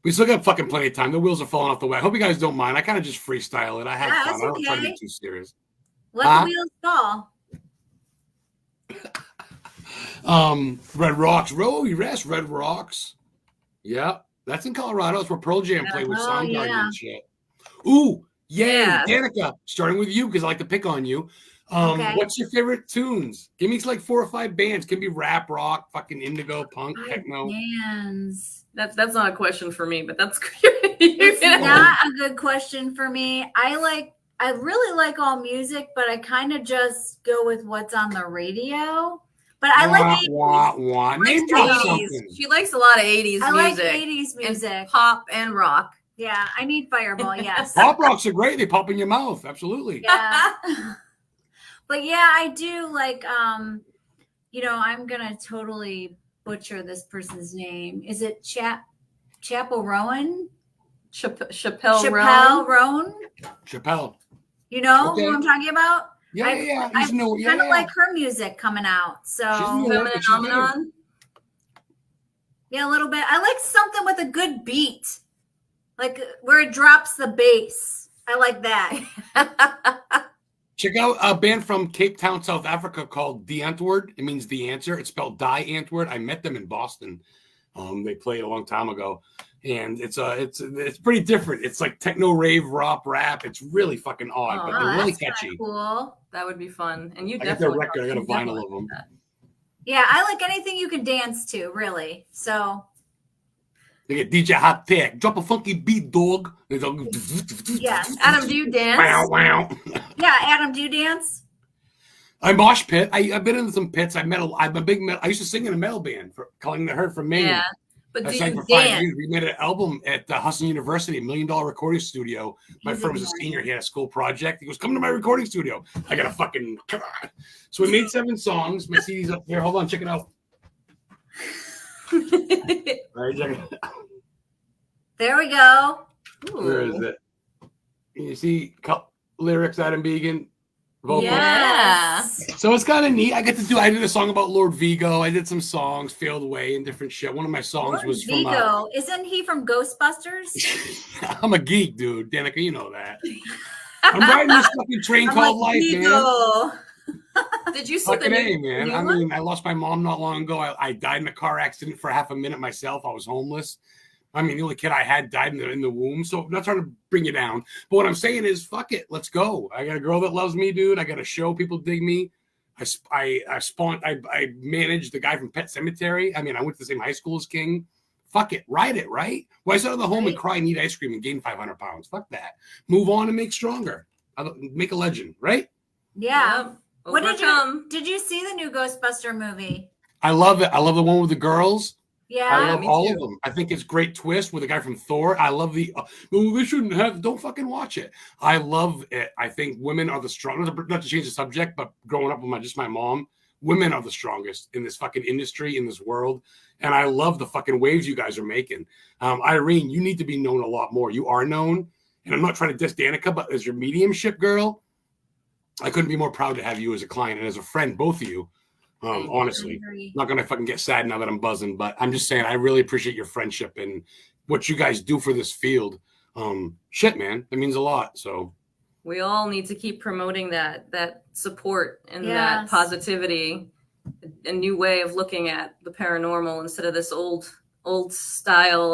We still got fucking plenty of time. The wheels are falling off the way. I hope you guys don't mind. I kind of just freestyle it. I have Yeah, fun. that's I don't try to okay. be too serious. Let Huh? the wheels fall. Red Rocks. Row, you rest. Red Rocks. Yeah. That's in Colorado. That's where Pearl Jam played with Oh, Soundgarden yeah. and shit. Ooh, yay. Yeah. Danica, starting with you because I like to pick on you. Okay. What's your favorite tunes? Give me like 4 or 5 bands. Can be rap, rock, fucking indigo, punk, techno. Bands. That's not a question for me, but that's great. It's not a good question for me. I really like all music, but I kind of just go with what's on the radio. But I like 80s. Wah. Name drop 80s. something. She likes a lot of 80s I like music. 80s music. And pop and rock. Yeah, I need Fireball, yes. Pop rocks are great. They pop in your mouth. Absolutely. Yeah. But yeah, I do like you know, I'm gonna totally butcher this person's name. Is it Chapel Rowan? Chappelle Roan. Rowan? Chappelle. You know Okay. who I'm talking about? Yeah. I kind of like her music coming out. She's So new. Feminine phenomenon. yeah, a little bit. I like something with a good beat. Like where it drops the bass. I like that. Check out a band from Cape Town, South Africa called The Antwoord. It means the answer. It's spelled Die Antwoord. I met them in Boston. They played a long time ago, and it's pretty different. It's like techno, rave, rock, rap. It's really fucking odd, but they're really that's kinda catchy. cool. That would be fun. And you I got their definitely record. I got a vinyl of them. Yeah, I like anything you can dance to, really. So They get DJ Hot Tech. Drop a funky beat, dog. They go, yes. Adam, do you dance? wow. Yeah, Adam, do you dance? I mosh pit. I've been in some pits. I'm a big metal. I used to sing in a metal band for calling the herd from Maine. Yeah. But I do sang you for 5 dance? years. We made an album at Hudson University, $1 million recording studio. My friend was a senior. He had a school project. He goes, "Come to my recording studio." I got a fucking. So we made 7 songs. My CD's up there. Hold on, check it out. All right, check it out. There we go. Where is it? You see lyrics, Adam Began. Vocals. Yeah. So it's kind of neat. I did a song about Lord Vigo. I did some songs, Failed Away, and different shit. One of my songs Lord was Vigo. Isn't he from Ghostbusters? from I'm a geek, dude. Danica, you know that. I'm riding this fucking train called life, man. Vigo. Did you see the Fucking A, new, man. new I one? mean, I lost my mom not long ago. I died in a car accident for half a minute myself. I was homeless. I mean, the only kid I had died in the womb. So I'm not trying to bring you down. But what I'm saying is, fuck it. Let's go. I got a girl that loves me, dude. I got a show. People dig me. I managed the guy from Pet Cemetery. I mean, I went to the same high school as King. Fuck it. Ride it, right? Well, I sat at the home and cry and eat ice cream and gain 500 pounds. Fuck that. Move on and make stronger. Make a legend, right? Yeah. Yep. What Overcome. did you see the new Ghostbuster movie? I love it. I love the one with the girls. Yeah. I love me all too. of them. I think it's great twist with the guy from Thor. I love well, they shouldn't have. Don't fucking watch it. I love it. I think women are the strongest. Not to change the subject, but growing up with my mom, women are the strongest in this fucking industry, in this world. And I love the fucking waves you guys are making. Irene, you need to be known a lot more. You are known. And I'm not trying to diss Danica, but as your mediumship girl, I couldn't be more proud to have you as a client and as a friend, both of you. Honestly, not gonna fucking get sad now that I'm buzzing, but I'm just saying I really appreciate your friendship and what you guys do for this field. Shit, man, that means a lot. So We all need to keep promoting that support and Yes. that positivity, a new way of looking at the paranormal instead of this old style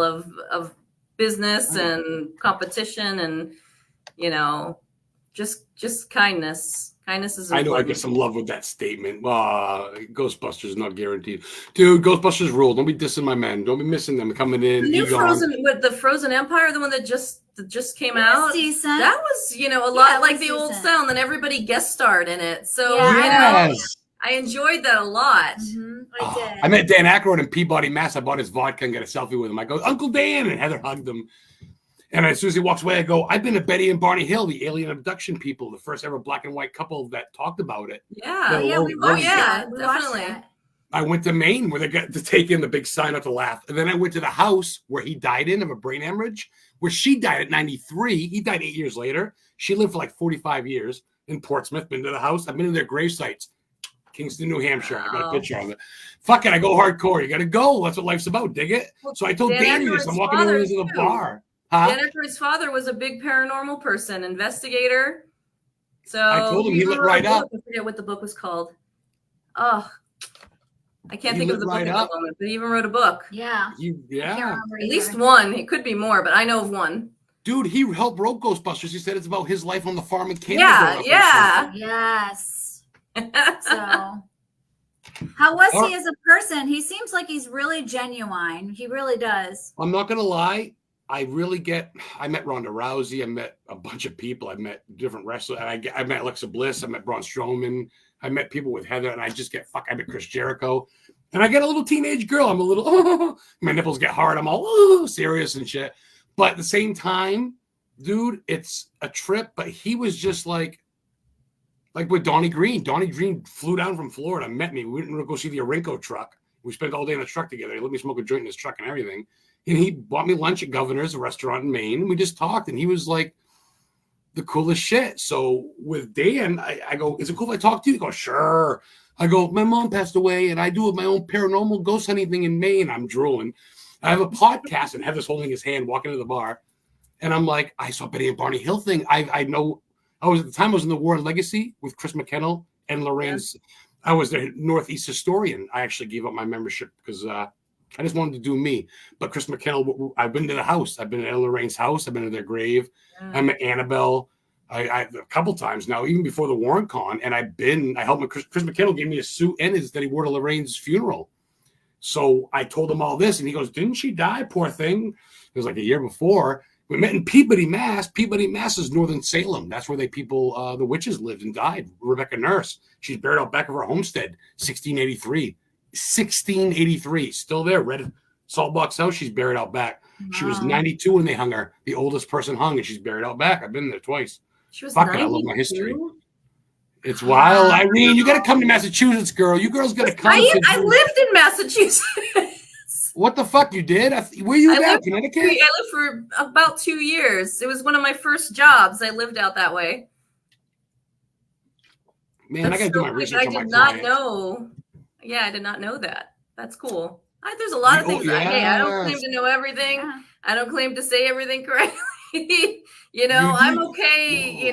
of business and competition and just kindness. Kindness is I know I important. get some love with that statement. Ghostbusters not guaranteed, dude. Ghostbusters rule. Don't be dissing my men. Don't be missing them coming in. The new Egon. Frozen with the Frozen Empire, the one that just came out. Decent. That was, a lot Yeah, it like was the old decent. style, and then everybody guest starred in it. So Yeah. Yes. I enjoyed that a lot. Mhm, I did. I met Dan Aykroyd in Peabody, Mass. I bought his vodka and got a selfie with him. I go, Uncle Dan, and Heather hugged him. And as soon as he walks away, I go, I've been to Betty and Barney Hill, the alien abduction people, the first ever black and white couple that talked about it. Yeah. yeah, we Oh, watched yeah, that. We watched definitely. that. I went to Maine where they got to take in the big sign up to laugh. And then I went to the house where he died of a brain hemorrhage, where she died at 93. He died 8 years later. She lived for like 45 years in Portsmouth. Been to the house. I've been to their grave sites. Kingston, New Hampshire. I got a picture of it. Fuck it. I go hardcore. You got to go. That's what life's about. Dig it? So I told Dan Danny this. Aykroyd's I'm walking father, over to the too. bar. Huh? Dan Aykroyd's father was a big paranormal person, investigator. So I told him he lit right wrote a up. book. I forget what the book was called. Oh, I can't He think of lit the book right at up. the moment, but he even wrote a book. Yeah. I can't remember At either. least one. It could be more, but I know of one. Dude, he helped wrote Ghostbusters. He said it's about his life on the farm in Canada. Yeah, yeah. Yes. So, how was he as a person? He seems like he's really genuine. He really does. I'm not gonna lie. I met Ronda Rousey. I met a bunch of people. I met different wrestlers. I met Alexa Bliss. I met Braun Strowman. I met people with Heather, and I just get I met Chris Jericho, and I get a little teenage girl. I'm a little, my nipples get hard. I'm all serious and shit. But at the same time, dude, it's a trip. But he was just like with Donnie Green. Donnie Green flew down from Florida, met me. We went to go see the Orinco truck. We spent all day in the truck together. He let me smoke a joint in his truck and everything. And he bought me lunch at Governor's, a restaurant in Maine. And we just talked, and he was like the coolest shit. So with Dan, I go, is it cool if I talk to you? He goes, sure. I go, my mom passed away, and I do my own paranormal ghost hunting thing in Maine. I'm drooling. I have a podcast, and Heather's holding his hand, walking to the bar. And I'm like, I saw Betty and Barney Hill thing. I know, I was in the War and Legacy with Chris McCannell and Lorraine's. Yeah. I was their Northeast historian. I actually gave up my membership because I just wanted to do me. But Chris McCannell, I've been to the house. I've been to Lorraine's house. I've been to their grave. I met Annabelle I a couple times now, even before the Warren Con. And I helped Chris McCannell gave me a suit and that he wore to Lorraine's funeral. So I told him all this, and he goes, didn't she die? Poor thing. It was like a year before. We met in Peabody, Mass. Peabody, Mass is northern Salem. That's where the witches lived and died. Rebecca Nurse. She's buried out back of her homestead, 1683. 1683, still there. Red salt box house. She's buried out back. Wow. She was 92 when they hung her. The oldest person hung, and she's buried out back. I've been there twice. She was 92? I love my history. It's wild. Irene, you got to come to Massachusetts, girl. You girls got to come. I lived in Massachusetts. What the fuck you did? Where you at? Connecticut? I lived for about 2 years. It was one of my first jobs. I lived out that way. Man, I got to do my research on my clients. I did not know. Yeah, I did not know that. That's cool. There's a lot of things. Hey, I don't claim to know everything. I don't claim to say everything correctly. I'm okay,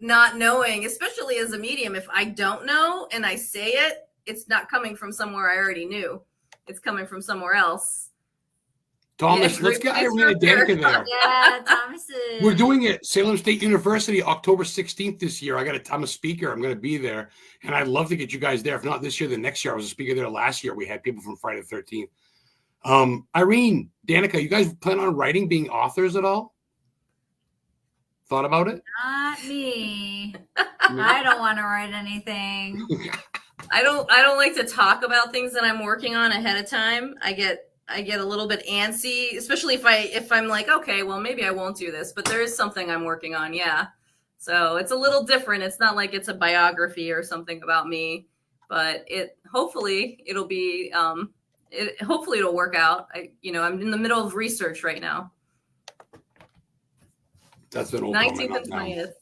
not knowing, especially as a medium. If I don't know and I say it, it's not coming from somewhere I already knew. It's coming from somewhere else. Thomas, let's get Irene and Danica there. Yeah, Thomas is. We're doing it. Salem State University, October 16th this year. I'm a speaker. I'm going to be there. And I'd love to get you guys there. If not this year, the next year. I was a speaker there last year. We had people from Friday the 13th. Irene, Danica, you guys plan on writing, being authors at all? Thought about it? Not me. I don't want to write anything. I don't like to talk about things that I'm working on ahead of time. I get a little bit antsy, especially if I'm like, okay, well, maybe I won't do this, but there is something I'm working on. Yeah. So it's a little different. It's not like it's a biography or something about me, but hopefully it'll be, hopefully it'll work out. I'm in the middle of research right now. That's been 19th and 20th.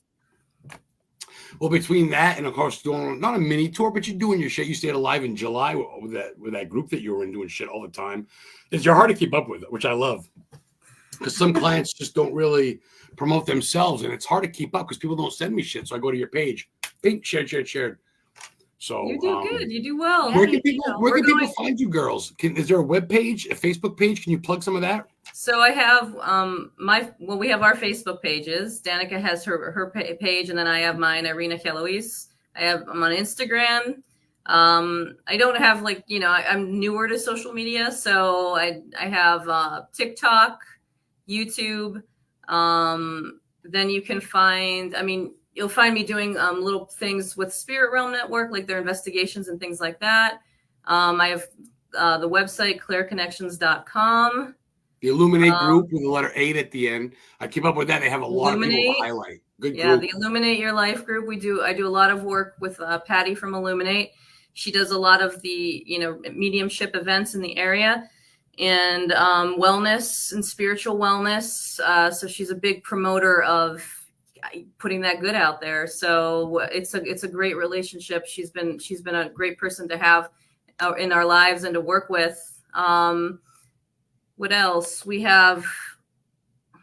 Well, between that and of course doing not a mini tour, but you're doing your shit. You stayed alive in July with that group that you were in, doing shit all the time. You're hard to keep up with, which I love. Because some clients just don't really promote themselves, and it's hard to keep up because people don't send me shit. So I go to your page, pink, shared. So you do good. You do well. Where can people find you, girls? Is there a web page, a Facebook page? Can you plug some of that? So I have we have our Facebook pages. Danica has her page, and then I have mine, Irene ACHELOIS. I'm on Instagram. I don't have I'm newer to social media, so I have TikTok, YouTube. Then you can find, you'll find me doing little things with Spirit Realm Network, like their investigations and things like that. I have the website, clairconnections.com. The Illuminate group with the letter 8 at the end. I keep up with that. They have a lot of people to highlight. Good group. The Illuminate Your Life group. I do a lot of work with Patty from Illuminate. She does a lot of the, mediumship events in the area and wellness and spiritual wellness. So she's a big promoter of putting that good out there. So it's a great relationship. She's been a great person to have in our lives and to work with. What else? We have,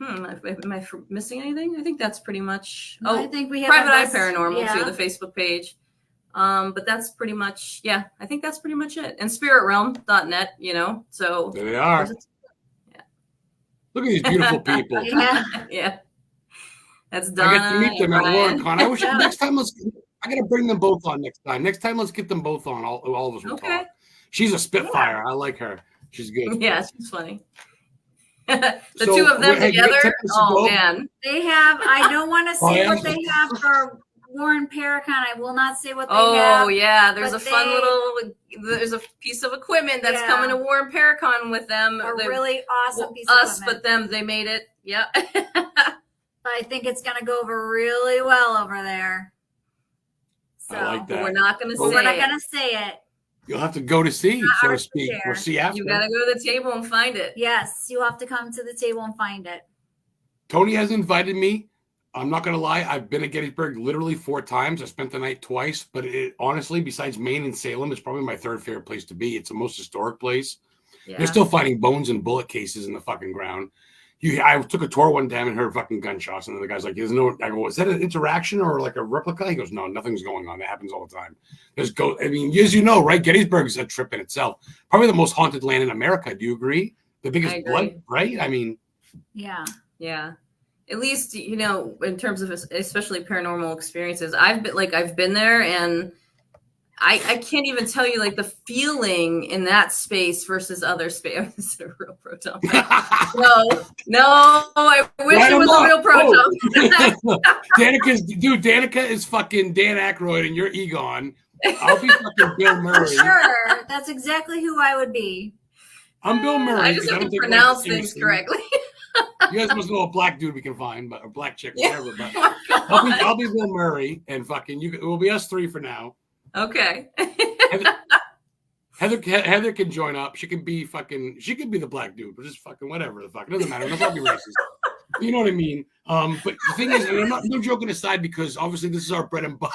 am I missing anything? I think that's pretty much, I think we have Private Eye Paranormal too, the Facebook page. But that's pretty much, yeah, I think that's pretty much it. And spiritrealm.net, you know, so There they are. Yeah. Look at these beautiful people. Yeah. Yeah. That's Donna. I get to meet them at Ryan. WorldCon. I wish next time I gotta bring them both on next time. Next time, let's get them both on. All of us will Okay. talk. She's a spitfire. I like her. She's good. Yeah, she's funny. The So, two of them hey, you got together. 10 minutes to Oh go? man. They have, I don't want to Oh, say yeah. what they have for Warren Paracon. I will not say what they Oh have. yeah, there's but a fun they- there's a piece of equipment that's Yeah. coming to Warren Paracon with them. A They're- really awesome well, piece of us, equipment. but them, they made it. Yeah. I think it's going to go over really well over there. So I like that. We're not gonna Well, say we're not it. going to say it. You'll have to go to see, Not so to ours to speak, share. or see after. You gotta go to the table and find it. Yes, you have to come to the table and find it. Tony has invited me. I'm not gonna lie. I've been at Gettysburg literally 4 times. I spent the night twice, but it honestly, besides Maine and Salem, it's probably my 3rd favorite place to be. It's the most historic place. Yeah. They're still finding bones and bullet cases in the fucking ground. I took a tour one time and heard fucking gunshots, and the guy's like, "There's no." I go, "Is that an interaction or like a replica?" He goes, "No, nothing's going on. That happens all the time." I mean, as you know, right? Gettysburg's a trip in itself. Probably the most haunted land in America. Do you agree? The biggest I agree. blood, right? I mean, Yeah. Yeah. At least, you know, in terms of especially paranormal experiences, I've been there, and I can't even tell you like the feeling in that space versus other space. This is a real proton. No, I wish Light it was 'em a real up. proton. Danica is fucking Dan Aykroyd and you're Egon. I'll be fucking Bill For Murray. sure. That's exactly who I would be. I'm Bill Murray. I just 'cause have don't to take life pronounce things seriously. correctly. You guys must know a black dude we can find, but a black chick, Yeah. whatever. But Oh my God. I'll be Bill Murray and fucking you. It will be us 3 for now. Okay. Heather can join up. She can be the black dude, but just fucking whatever the fuck. It doesn't matter. I'm not be racist. You know what I mean? But the thing is, and I'm not no joking aside, because obviously this is our bread and butter.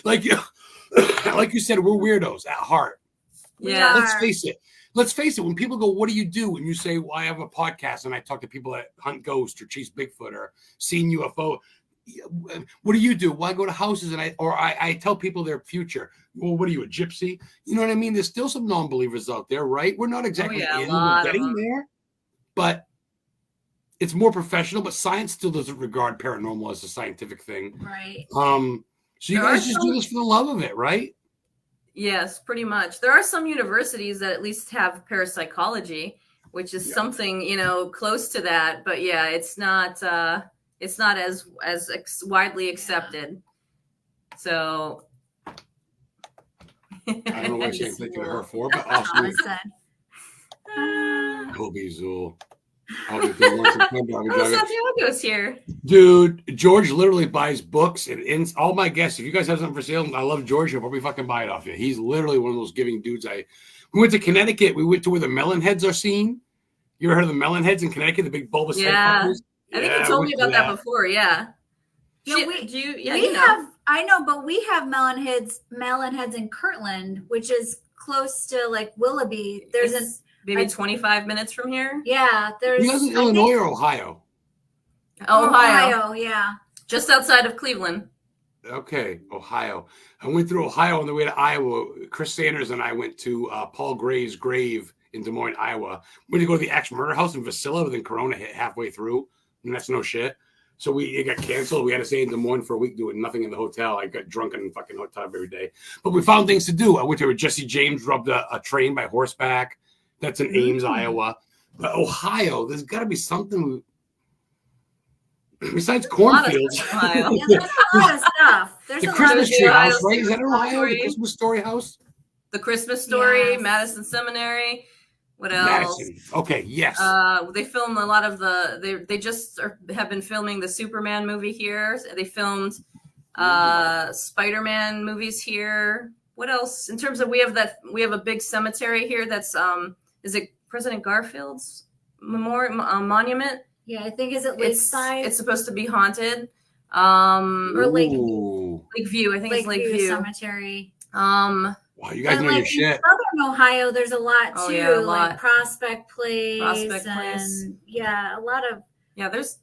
like you said, we're weirdos at heart. Yeah. Let's face it. Let's face it. When people go, "What do you do?" and you say, "Well, I have a podcast and I talk to people that hunt ghosts or chase Bigfoot or seen UFO." What do you do? Well, I go to houses and I tell people their future. Well, what are you, a gypsy? You know what I mean? There's still some non-believers out there, right? We're not exactly yeah, a in. lot We're of getting them. there, but it's more professional. But science still doesn't regard paranormal as a scientific thing. Right. So you There are guys just do some- this for the love of it, right? Yes, pretty much. There are some universities that at least have parapsychology, which is Yeah. something, you know, close to that. But yeah, it's not as widely accepted. So I don't know what she's thinking of her for, but awesome. Listen. I'll be Zool. I'll be doing one September. I'll be Oh, driving. Santiago's here. Dude, George literally buys books and all my guests. If you guys have something for sale, I love George. He'll probably fucking buy it off you. He's literally one of those giving dudes. We went to Connecticut. We went to where the melon heads are seen. You ever heard of the melon heads in Connecticut? The big bulbous head Yeah. fuckers? I think Yeah, you told we me did about that before. Yeah. Yeah, Shit, we- do you? Yeah, we you know. have, I know, but we have melon heads in Kirtland, which is close to like Willoughby. There's It's maybe 25 minutes from here. there's You guys in I think- Illinois or Ohio? Ohio, yeah. just outside of Cleveland. Okay, Ohio. I went through Ohio on the way to Iowa. Chris Sanders and I went to Paul Gray's grave in Des Moines, Iowa. We had to go to the Axe Murder House in Vasilla, but then Corona hit halfway through, and that's no shit. So it got canceled. We had to stay in Des Moines for a week doing nothing in the hotel. I got drunk in the fucking hotel every day. But we found things to do. I went to where Jesse James rubbed a train by horseback. That's in Ames, Iowa. But Ohio, there's got to be something besides cornfields. Ohio. Yeah, there's a lot of stuff. There's The a lot Christmas of tree Ohio house, right? Is that in Ohio? Story. The Christmas story house? The Christmas Story, Yes. Madison Seminary. What else? Madison. Okay, yes. They filmed a lot of they just have been filming the Superman movie here. They filmed Spider-Man movies here. What else? In terms of we have a big cemetery here that's is it President Garfield's memorial monument? Yeah, I think is it Lakeside It's supposed to be haunted. or Lake Ooh. Lakeview, I think it's Lakeview Lakeview. Cemetery. Wow, you guys And know your like in shit. Southern Ohio, there's a lot Oh, too, yeah, a like lot. Prospect Place, Prospect and Place. yeah, a lot of. Yeah, there's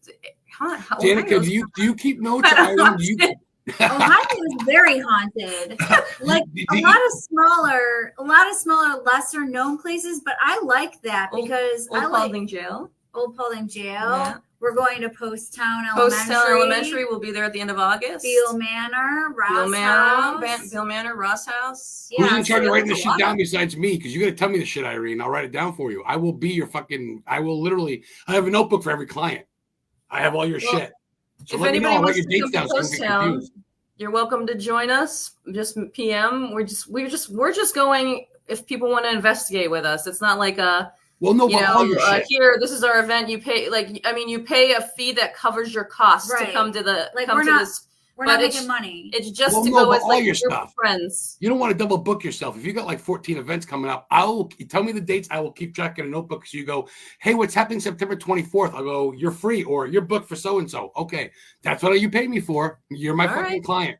Danica, do you keep notes? Irene? Ohio is very haunted. Like a lot of smaller, lesser known places, but I like that because Old I like Paulding Jail. Old Paulding Jail. Yeah. We're going to Post Town Elementary. Post Town Elementary will be there at the end of August. Beale Manor, Ross House. Beale Manor, Ross House. Yeah, Who's in charge of writing there's this a shit lot down besides me? Because you got to tell me the shit, Irene. I'll write it down for you. I will be your fucking. I will literally. I have a notebook for every client. I have all your shit. So if let me know. anybody I'll write wants your to dates come down to so you Post don't get Town, confused. you're welcome to join us. Just PM. We're just going if people want to investigate with us. It's not like a. Well, no, but all your shit. Here, this is our event. You pay you pay a fee that covers your costs to come to the this. We're not making money. It's just Well, to no, go but as all like your your stuff. friends. You don't want to double book yourself. If you got like 14 events coming up, you tell me the dates. I will keep track in a notebook. So you go, hey, what's happening September 24th? I'll go, you're free or you're booked for so-and-so. Okay, that's what you pay me for. You're my fucking client.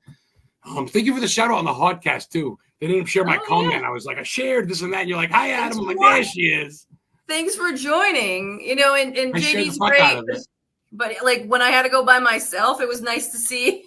Thank you for the shout out on the podcast too. They didn't share my comment. I was like, I shared this and that. And you're like, hi, Adam. I'm like, there she is. Thanks for joining. And JD's great. But like when I had to go by myself, it was nice to see.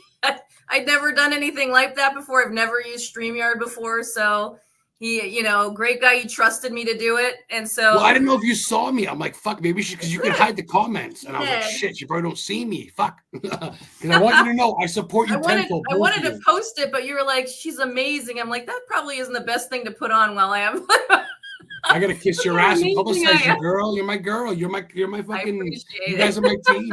I'd never done anything like that before. I've never used StreamYard before. So he, great guy. He trusted me to do it. And so I didn't know if you saw me. I'm like, fuck, maybe because you can hide the comments. And I was like, shit, you probably don't see me. Fuck. Because I want you to know I support you tenfold. I wanted to post it, but you were like, she's amazing. I'm like, that probably isn't the best thing to put on while I have I gotta kiss your ass and publicize you, girl. You're my girl. You're my fucking. You guys are my team.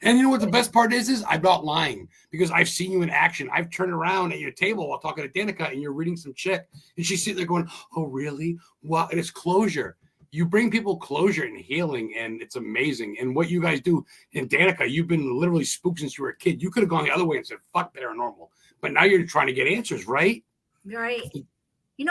And you know what the best part is I'm not lying because I've seen you in action. I've turned around at your table while talking to Danica, and you're reading some chick, and she's sitting there going, "Oh, really? Well, and it's closure. You bring people closure and healing, and it's amazing. And what you guys do in Danica, you've been literally spooked since you were a kid. You could have gone the other way and said, "Fuck paranormal," but now you're trying to get answers, right? Right.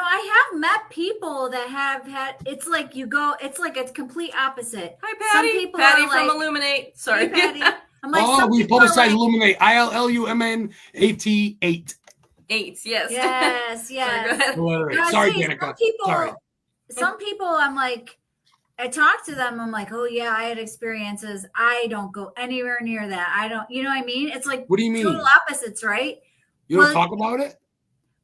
I have met people that have had, it's like it's complete opposite. Hi, Patty. Some people Patty are from like, Illuminate. Sorry. Hey, Patty. I'm like, we publicize Illuminate. ILLUMNAT 8. 8, yes. Yes, yes. Sorry, Danica. Some people, I'm like, I talk to them. I'm like, oh yeah, I had experiences. I don't go anywhere near that. I don't, you know what I mean? It's like, what do you mean? Total opposites, right? You don't talk about it?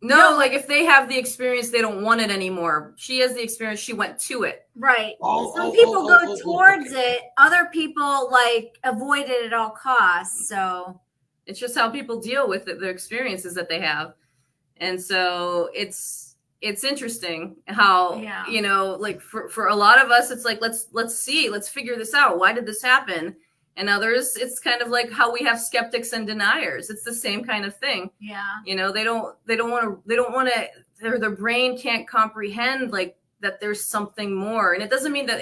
No, like if they have the experience, they don't want it anymore. She has the experience. She went to it. Right. Some people go towards it. Other people like avoid it at all costs. So it's just how people deal with it, their experiences that they have. And so it's interesting how, like for a lot of us, it's like, let's figure this out. Why did this happen? And others, it's kind of like how we have skeptics and deniers. It's the same kind of thing. Yeah. They don't want to, their brain can't comprehend like that there's something more. And it doesn't mean that,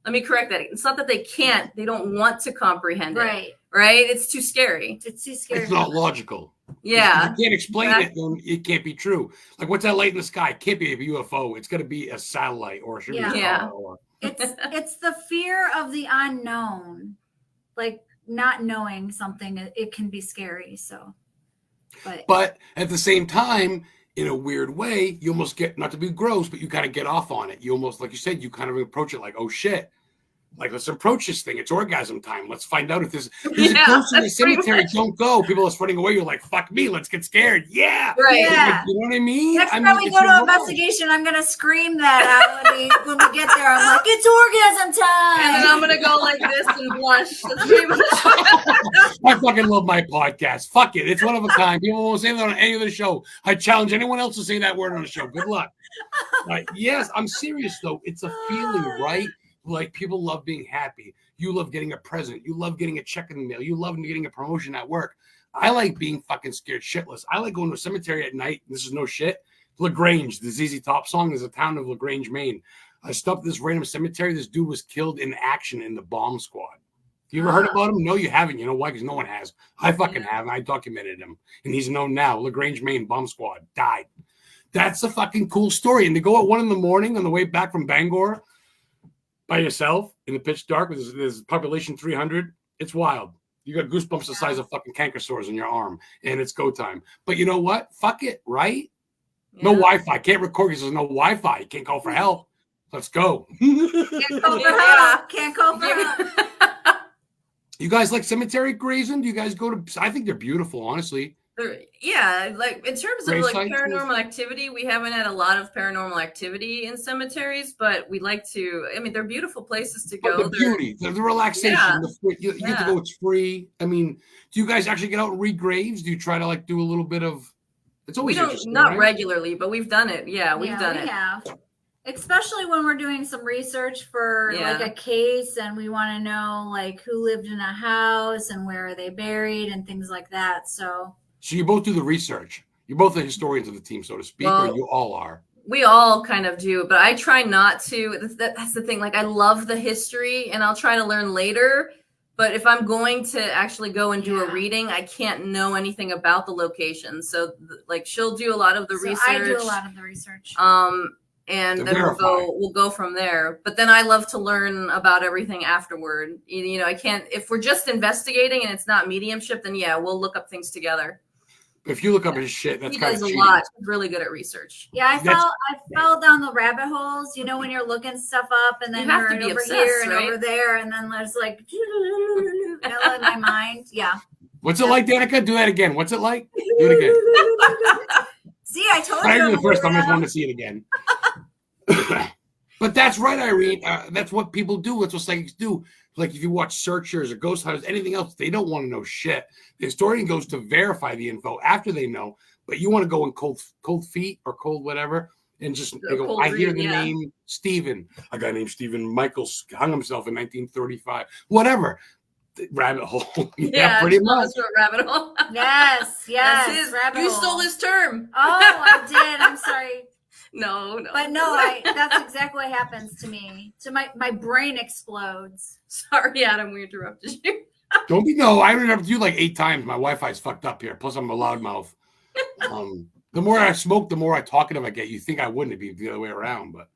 let me correct that. It's not that they can't, they don't want to comprehend it. Right. It's too scary. It's too scary. It's not logical. Yeah. If you can't explain it, then it can't be true. Like what's that light in the sky? It can't be a UFO. It's got to be a satellite or it should be a star. It's the fear of the unknown. Like not knowing something, it can be scary. So, but at the same time, in a weird way, you almost get, not to be gross, but you kind of get off on it. You almost, like you said, you kind of approach it like, oh shit. Like, let's approach this thing. It's orgasm time. Let's find out if there's a ghost in the cemetery. Don't go. People are running away. You're like, fuck me. Let's get scared. Yeah. Right. Yeah. You know what I mean? Next time we go to investigation, I'm going to scream that out when we get there. I'm like, it's orgasm time. And then I'm going to go like this and blush. That's pretty much. I fucking love my podcast. Fuck it. It's one of a kind. People won't say that on any other show. I challenge anyone else to say that word on the show. Good luck. Yes, I'm serious, though. It's a feeling, right? Like people love being happy. You love getting a present. You love getting a check in the mail. You love getting a promotion at work. I like being fucking scared shitless. I like going to a cemetery at night. This is no shit. LaGrange, the ZZ Top song, is a town of LaGrange, Maine. I stopped at this random cemetery. This dude was killed in action in the bomb squad. You ever heard about him? No, you haven't. You know why? Because no one has. I fucking have. I documented him. And he's known now. LaGrange, Maine, bomb squad. Died. That's a fucking cool story. And to go at 1 a.m. on the way back from Bangor by yourself in the pitch dark, there's population 300. It's wild. You got goosebumps the size of fucking canker sores on your arm, and it's go time. But you know what? Fuck it, right? Yeah. No Wi-Fi. Can't record because there's no Wi-Fi. You can't call for help. Let's go. Can't call for help. Can't call for help. You guys like cemetery grazing? Do you guys go to? I think they're beautiful, honestly. Yeah, like in terms of Grave like sites? paranormal activity, we haven't had a lot of paranormal activity in cemeteries, but we like to. I mean, they're beautiful places to But go. the They're, beauty, the relaxation, Yeah. you get to go. It's free. I mean, do you guys actually get out and read graves? Do you try to like do a little bit of? It's we always don't interesting, not right? regularly, but we've done it. Yeah, we've done we it. have. Especially when we're doing some research for Yeah. like a case and we want to know like who lived in a house and where are they buried and things like that. So you both do the research. You're both the historians of the team, so to speak, or Well, you all are. We all kind of do, but I try not to. That's the thing. Like, I love the history, and I'll try to learn later. But if I'm going to actually go and do a Yeah. reading, I can't know anything about the location. So, like, she'll do a lot of the So research. I do a lot of the research. And To then verify. we'll go from there. But then I love to learn about everything afterward. You know, I can't, if we're just investigating and it's not mediumship, then yeah, we'll look up things together. If you look up his shit, that's He kind does of a cheating. lot. He's really good at research. Yeah, I That's- fell down the rabbit holes, you know, when you're looking stuff up and then You have you're to be over obsessed, here and right? over there and then there's like you know, in my mind. Yeah. What's it like, Danica? Do that again. What's it like? Do it again. See, I told I you. did it the first time. I just Maria. wanted to see it again. But that's right, Irene. That's what people do. That's what psychics do. Like if you watch searchers or ghost hunters, anything else, they don't want to know shit. The historian goes to verify the info after they know, but you want to go in cold feet or cold whatever, and just they go. Cold I hear read, the yeah. name Stephen. A guy named Stephen Michaels hung himself in 1935. Whatever. Rabbit hole. Yeah, pretty much. That's a rabbit hole. Yes, yes. That's his. rabbit You hole. stole his term. Oh, I did. I'm sorry. No. But no, that's exactly what happens to me. So my brain explodes. Sorry, Adam, we interrupted you. Don't be no. I interrupted you like 8 times. My Wi-Fi's fucked up here. Plus, I'm a loudmouth. The more I smoke, the more talkative I get. You think I wouldn't? It'd be the other way around, but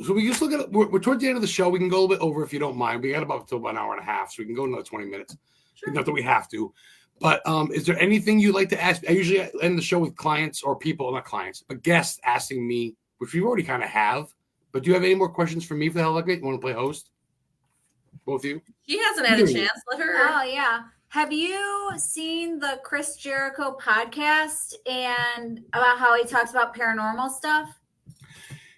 so we just look at it. We're towards the end of the show. We can go a little bit over if you don't mind. We got about an hour and a half, so we can go another 20 minutes. Sure. Not that we have to. But is there anything you'd like to ask? I usually end the show with clients or people, not clients, but guests asking me, which we already kind of have. But do you have any more questions for me for the hell of it? You want to play host? Both of you? She hasn't had a chance. Let her. Oh yeah. Have you seen the Chris Jericho podcast and about how he talks about paranormal stuff?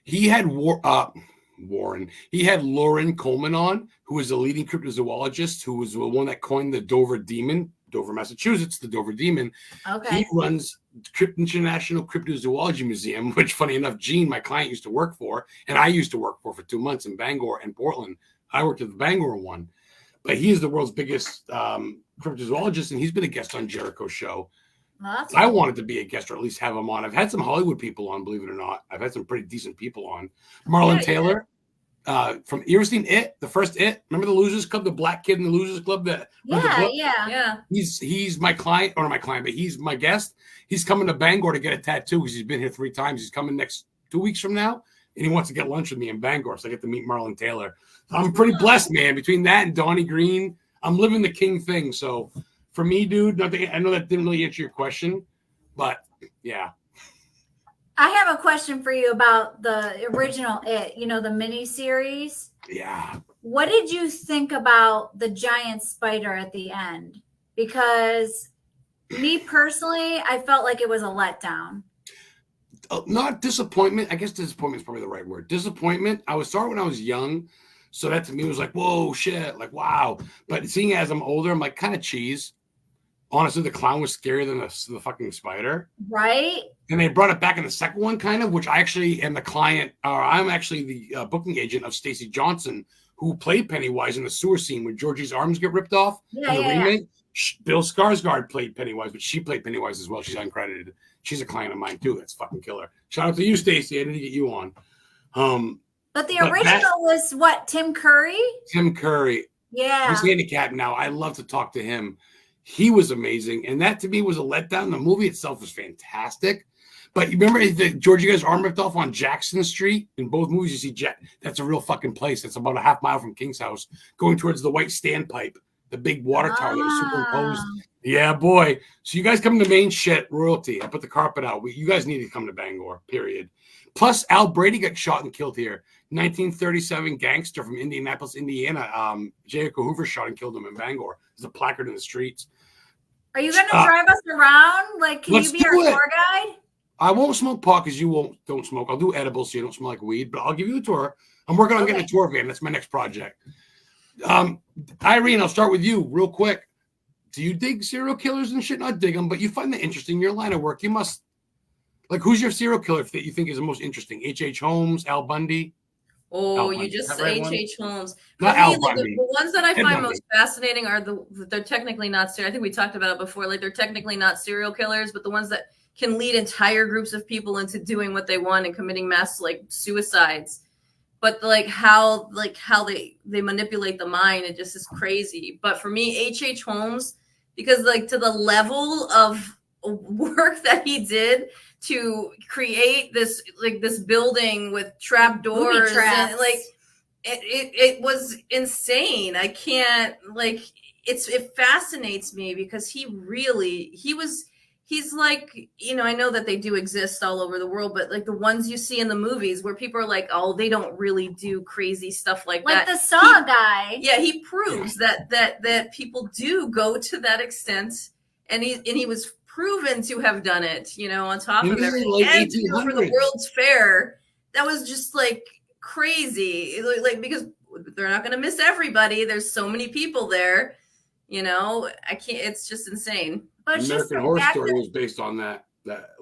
He had Warren. He had Lauren Coleman on, who is a leading cryptozoologist, who was the one that coined the Dover Demon, Dover, Massachusetts, the Dover Demon. Okay. He runs International Cryptozoology Museum, which, funny enough, Gene, my client, used to work for, and I used to work for 2 months in Bangor and Portland. I worked at the Bangor one, but he is the world's biggest cryptozoologist, and he's been a guest on Jericho's show. Well, that's I wanted to be a guest or at least have him on. I've had some Hollywood people on, believe it or not. I've had some pretty decent people on. Marlon Taylor from, you ever seen It? The first It? Remember the Losers Club, the black kid in the Losers Club? That yeah. He's my client, or not my client, but he's my guest. He's coming to Bangor to get a tattoo because he's been here 3 times. He's coming next 2 weeks from now, and he wants to get lunch with me in Bangor, so I get to meet Marlon Taylor. I'm pretty blessed, man. Between that and Donnie Green, I'm living the king thing. So for me, dude, nothing. I know that didn't really answer your question, but yeah. I have a question for you about the original It, you know, the mini series. Yeah. What did you think about the giant spider at the end? Because me personally, I felt like it was a letdown. Not disappointment. I guess disappointment is probably the right word. Disappointment. I was sorry when I was young. So that to me was like, whoa, shit, like, wow. But seeing as I'm older, I'm like, kind of cheese. Honestly, the clown was scarier than the fucking spider. Right? And they brought it back in the second one, kind of, which I actually am the client, or I'm actually the booking agent of Stacey Johnson, who played Pennywise in the sewer scene where Georgie's arms get ripped off in the remake. Bill Skarsgård played Pennywise, but she played Pennywise as well. She's uncredited. She's a client of mine, too. That's fucking killer. Shout out to you, Stacey. I didn't get you on. But the original was what, Tim Curry? Tim Curry. Yeah. He's handicapped now. I love to talk to him. He was amazing. And that to me was a letdown. The movie itself was fantastic. But you remember Georgie guy's arm ripped off on Jackson Street? In both movies, you see Jack. That's a real fucking place. That's about a half mile from King's house, going towards the white standpipe, the big water tower that was superimposed. Yeah, boy. So you guys come to main shit, royalty. I put the carpet out. You guys need to come to Bangor, period. Plus, Al Brady got shot and killed here. 1937 gangster from Indianapolis, Indiana. J. Edgar Hoover shot and killed him in Bangor. There's a placard in the streets. Are you going to drive us around? Like, can you be our tour guide? I won't smoke pot because you don't smoke. I'll do edibles so you don't smell like weed, but I'll give you a tour. I'm working on getting a tour van. That's my next project. Irene, I'll start with you real quick. Do you dig serial killers and shit? Not dig them, but you find that interesting. Your line of work, you must. Like, who's your serial killer that you think is the most interesting? H.H. Holmes, Al Bundy? Oh, you just said H.H. Holmes. Not Al Bundy. The ones that I find most fascinating are they're technically not serial. I think we talked about it before. Like, they're technically not serial killers, but the ones that can lead entire groups of people into doing what they want and committing mass like suicides. But how they manipulate the mind, it just is crazy. But for me, H.H. Holmes, because like to the level of work that he did to create this building with trap doors and like it was insane. I can't it fascinates me because he's like, I know that they do exist all over the world, but like the ones you see in the movies where people are like, oh, they don't really do crazy stuff like that. Like the Saw guy. Yeah, he proves that people do go to that extent, and he was proven to have done it, on top of everything. Like and for the World's Fair, that was just like crazy. Like because they're not going to miss everybody. There's so many people there, I can't. It's just insane. But American Horror Story was based on that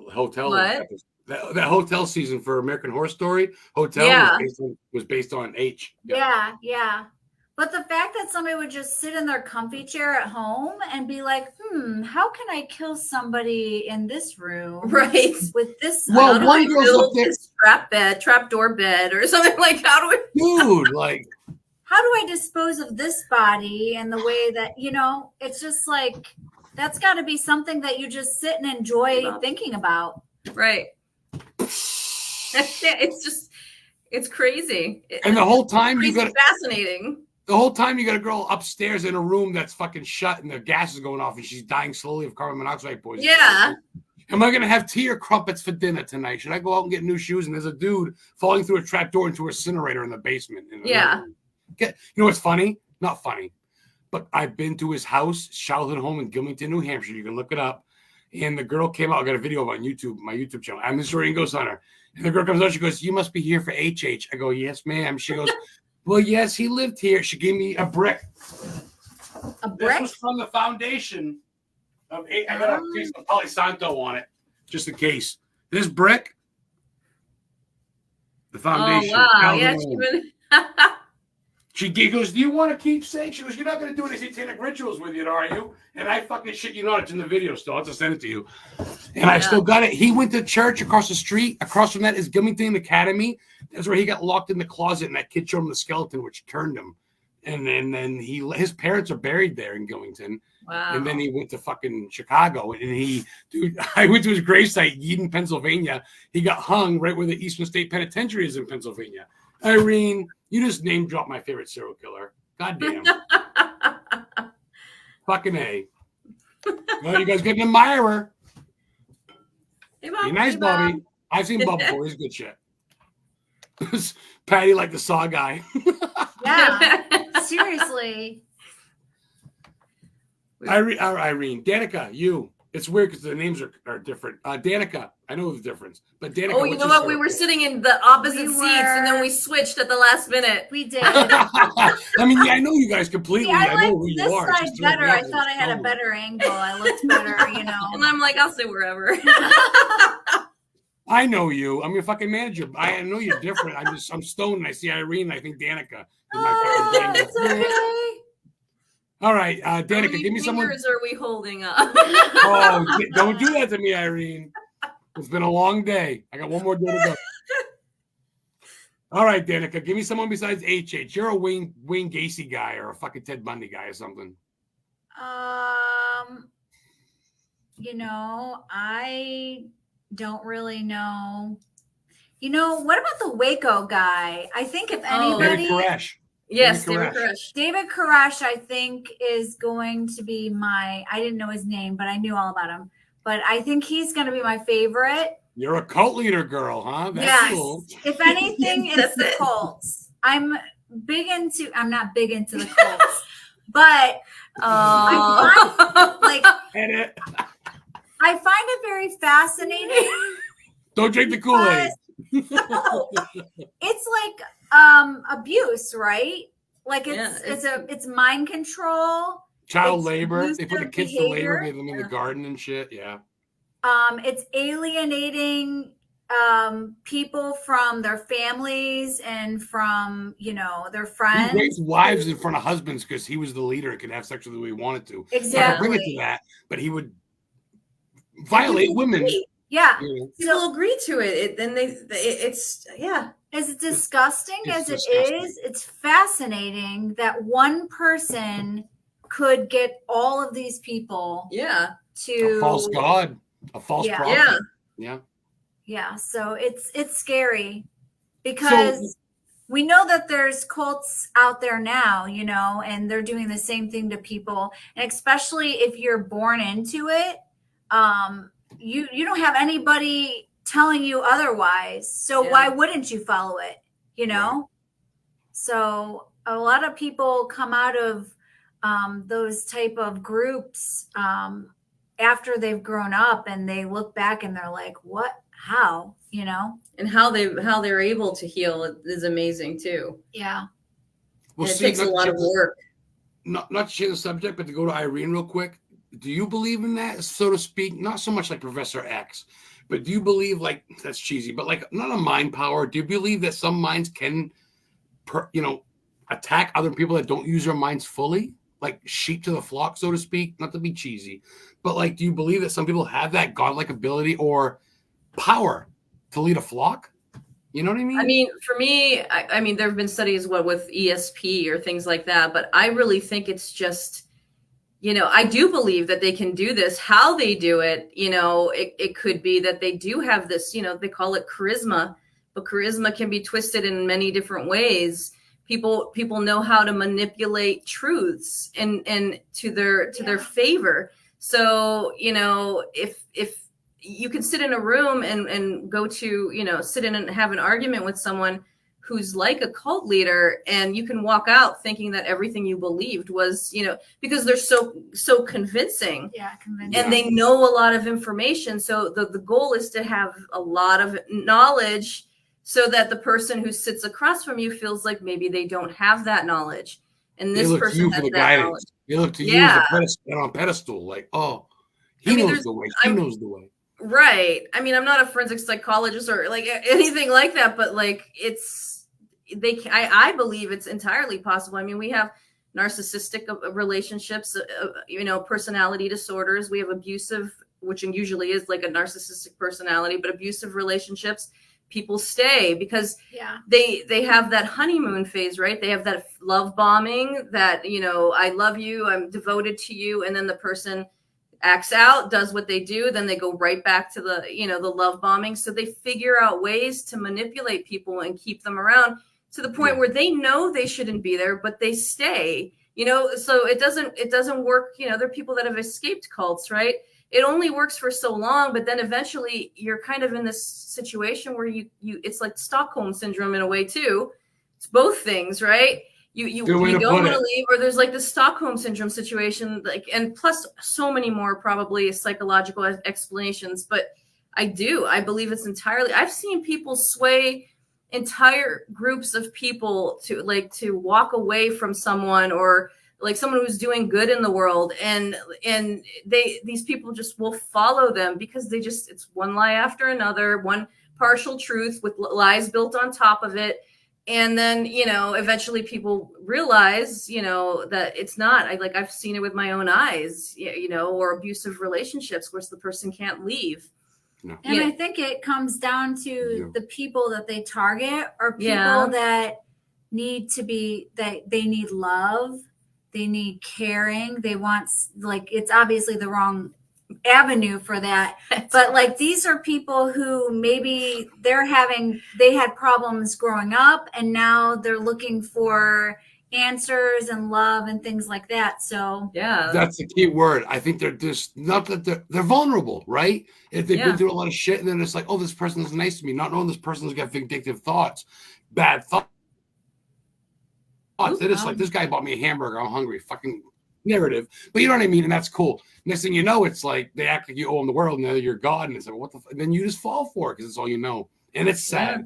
hotel. What? That hotel season for American Horror Story hotel was based on H. Yeah. But the fact that somebody would just sit in their comfy chair at home and be like, how can I kill somebody in this room? Right. With this. Well, one girl's up there. This trapdoor bed or something like Dude, like. How do I dispose of this body and the way that, it's just like, that's got to be something that you just sit and enjoy thinking about. Right. It's crazy. And the whole time fascinating. The whole time you got a girl upstairs in a room that's fucking shut and the gas is going off and she's dying slowly of carbon monoxide poisoning. Yeah. Am I going to have tea or crumpets for dinner tonight? Should I go out and get new shoes? And there's a dude falling through a trap door into a incinerator in the basement. You know what's funny? Not funny. But I've been to his house, childhood home in Gilmington, New Hampshire. You can look it up. And the girl came out. I got a video on YouTube, my YouTube channel. I'm Miss Doreen Ghost Hunter. And the girl comes out. She goes, "You must be here for HH." I go, "Yes, ma'am." She goes, "Well, yes, he lived here." She gave me a brick. A brick? This was from the foundation of I got a piece of Palo Santo on it, just in case. This brick, the foundation. Oh, wow. Yeah, She goes, "Do you want a keepsake?" She goes, "You're not going to do any satanic rituals with it, are you?" And I fucking shit you not. It's in the video still. I'll just send it to you. And I still got it. He went to church across the street. Across from that is Gilmington Academy. That's where he got locked in the closet, and that kid showed him the skeleton, which turned him. And then his parents are buried there in Gilmington. Wow. And then he went to fucking Chicago. And I went to his gravesite, Eden, Pennsylvania. He got hung right where the Eastern State Penitentiary is in Pennsylvania. Irene, you just name dropped my favorite serial killer. God damn. Fucking A. Well, you guys get an admirer. Hey, Bob, be nice, Bobby. I've seen Bob before. He's good shit. Patty like the Saw guy. Yeah. Seriously. Irene. Danica, you. It's weird because the names are different. Danica, I know the difference. But Danica. Oh, you know what? We were sitting in the opposite seats and then we switched at the last minute. We did. I mean, I know you guys completely. See, I know who you are. This side better. I thought I had a better angle. I looked better, And I'm like, I'll sit wherever. I know you. I'm your fucking manager. I know you're different. I'm stoned and I see Irene and I think Danica. It's okay. All right, Danica, give me someone. How many fingers are we holding up? Oh, don't do that to me, Irene. It's been a long day. I got one more day to go. All right, Danica, give me someone besides HH. You're a Wayne Gacy guy or a fucking Ted Bundy guy or something. I don't really know. What about the Waco guy? I think if anybody. David Koresh. Yes, David Koresh. David Koresh, I think, is going to be I didn't know his name, but I knew all about him. But I think he's going to be my favorite. You're a cult leader girl, huh? That's cool. If anything, it's the cults. I'm not big into the cults, But Oh. like Edit. I find it very fascinating. Don't drink the Kool-Aid. No, it's like abuse, right? Like it's mind control. Child It's labor. They put the abusive kids to labor, behavior. give them in the garden and shit. Yeah. It's alienating people from their families and from their He friends. raped wives in front of husbands because he was the leader and could have sex with who he wanted to. Exactly. Bring it to that, but he would violate women. Yeah. People agree to it. It's As disgusting It's as it disgusting. is, it's fascinating that one person could get all of these people to A false god, a false Yeah. prophet. Yeah. So it's scary because we know that there's cults out there now, and they're doing the same thing to people. And especially if you're born into it, you don't have anybody telling you otherwise. So why wouldn't you follow it? Right. So a lot of people come out of those type of groups after they've grown up, and they look back and they're like, what, how, and how they're able to heal is amazing too. Yeah. Well, And it takes a lot of work. Not to change the subject, but to go to Irene real quick. Do you believe in that, so to speak? Not so much like Professor X, but do you believe, like, that's cheesy, but like not a mind power? Do you believe that some minds can, attack other people that don't use their minds fully? Like sheep to the flock, so to speak, not to be cheesy, but like, do you believe that some people have that godlike ability or power to lead a flock? You know what I mean? I mean, for me, I mean, there have been studies with ESP or things like that, but I really think it's just, I do believe that they can do this. How they do it, it could be that they do have this, they call it charisma, but charisma can be twisted in many different ways. People know how to manipulate truths and to their favor. So, if you can sit in a room and go to, sit in and have an argument with someone who's like a cult leader, and you can walk out thinking that everything you believed was, because they're so convincing. Yeah, convincing. And they know a lot of information. So the goal is to have a lot of knowledge so that the person who sits across from you feels like maybe they don't have that knowledge. And this person has that knowledge. They look to you as a pedestal, like, oh, he knows the way. He knows the way. Right. I mean, I'm not a forensic psychologist or like anything like that, but like I believe it's entirely possible. I mean, we have narcissistic relationships, personality disorders. We have abusive, which usually is like a narcissistic personality, but abusive relationships. People stay because they have that honeymoon phase, right? They have that love bombing that, I love you, I'm devoted to you. And then the person acts out, does what they do. Then they go right back to the love bombing. So they figure out ways to manipulate people and keep them around to the point where they know they shouldn't be there, but they stay, so it doesn't work. There are people that have escaped cults, right? It only works for so long, but then eventually you're kind of in this situation where you it's like Stockholm syndrome in a way too. It's both things, right? You don't want to leave, or there's like the Stockholm syndrome situation, like, and plus so many more probably psychological explanations. But I believe it's entirely. I've seen people sway entire groups of people to walk away from someone, or like someone who's doing good in the world, and these people just will follow them because it's one lie after another, one partial truth with lies built on top of it. And then, eventually people realize, that it's not. I've seen it with my own eyes, or abusive relationships where the person can't leave. No. And I think it comes down to the people that they target are people that need to be, that they need love, they need caring, they want, like, it's obviously the wrong avenue for that, but like these are people who maybe they had problems growing up, and now they're looking for answers and love and things like that. So that's the key word. I think they're just not that they're vulnerable, right? If they've been through a lot of shit, and then it's like, oh, this person is nice to me, not knowing this person's got vindictive thoughts, bad thoughts. Oh, like this guy bought me a hamburger. I'm hungry. Fucking narrative. But you know what I mean? And that's cool. Next thing you know, it's like they act like you owe them the world and you're God. And it's like, what the and then you just fall for it because it's all you know. And it's sad. Yeah.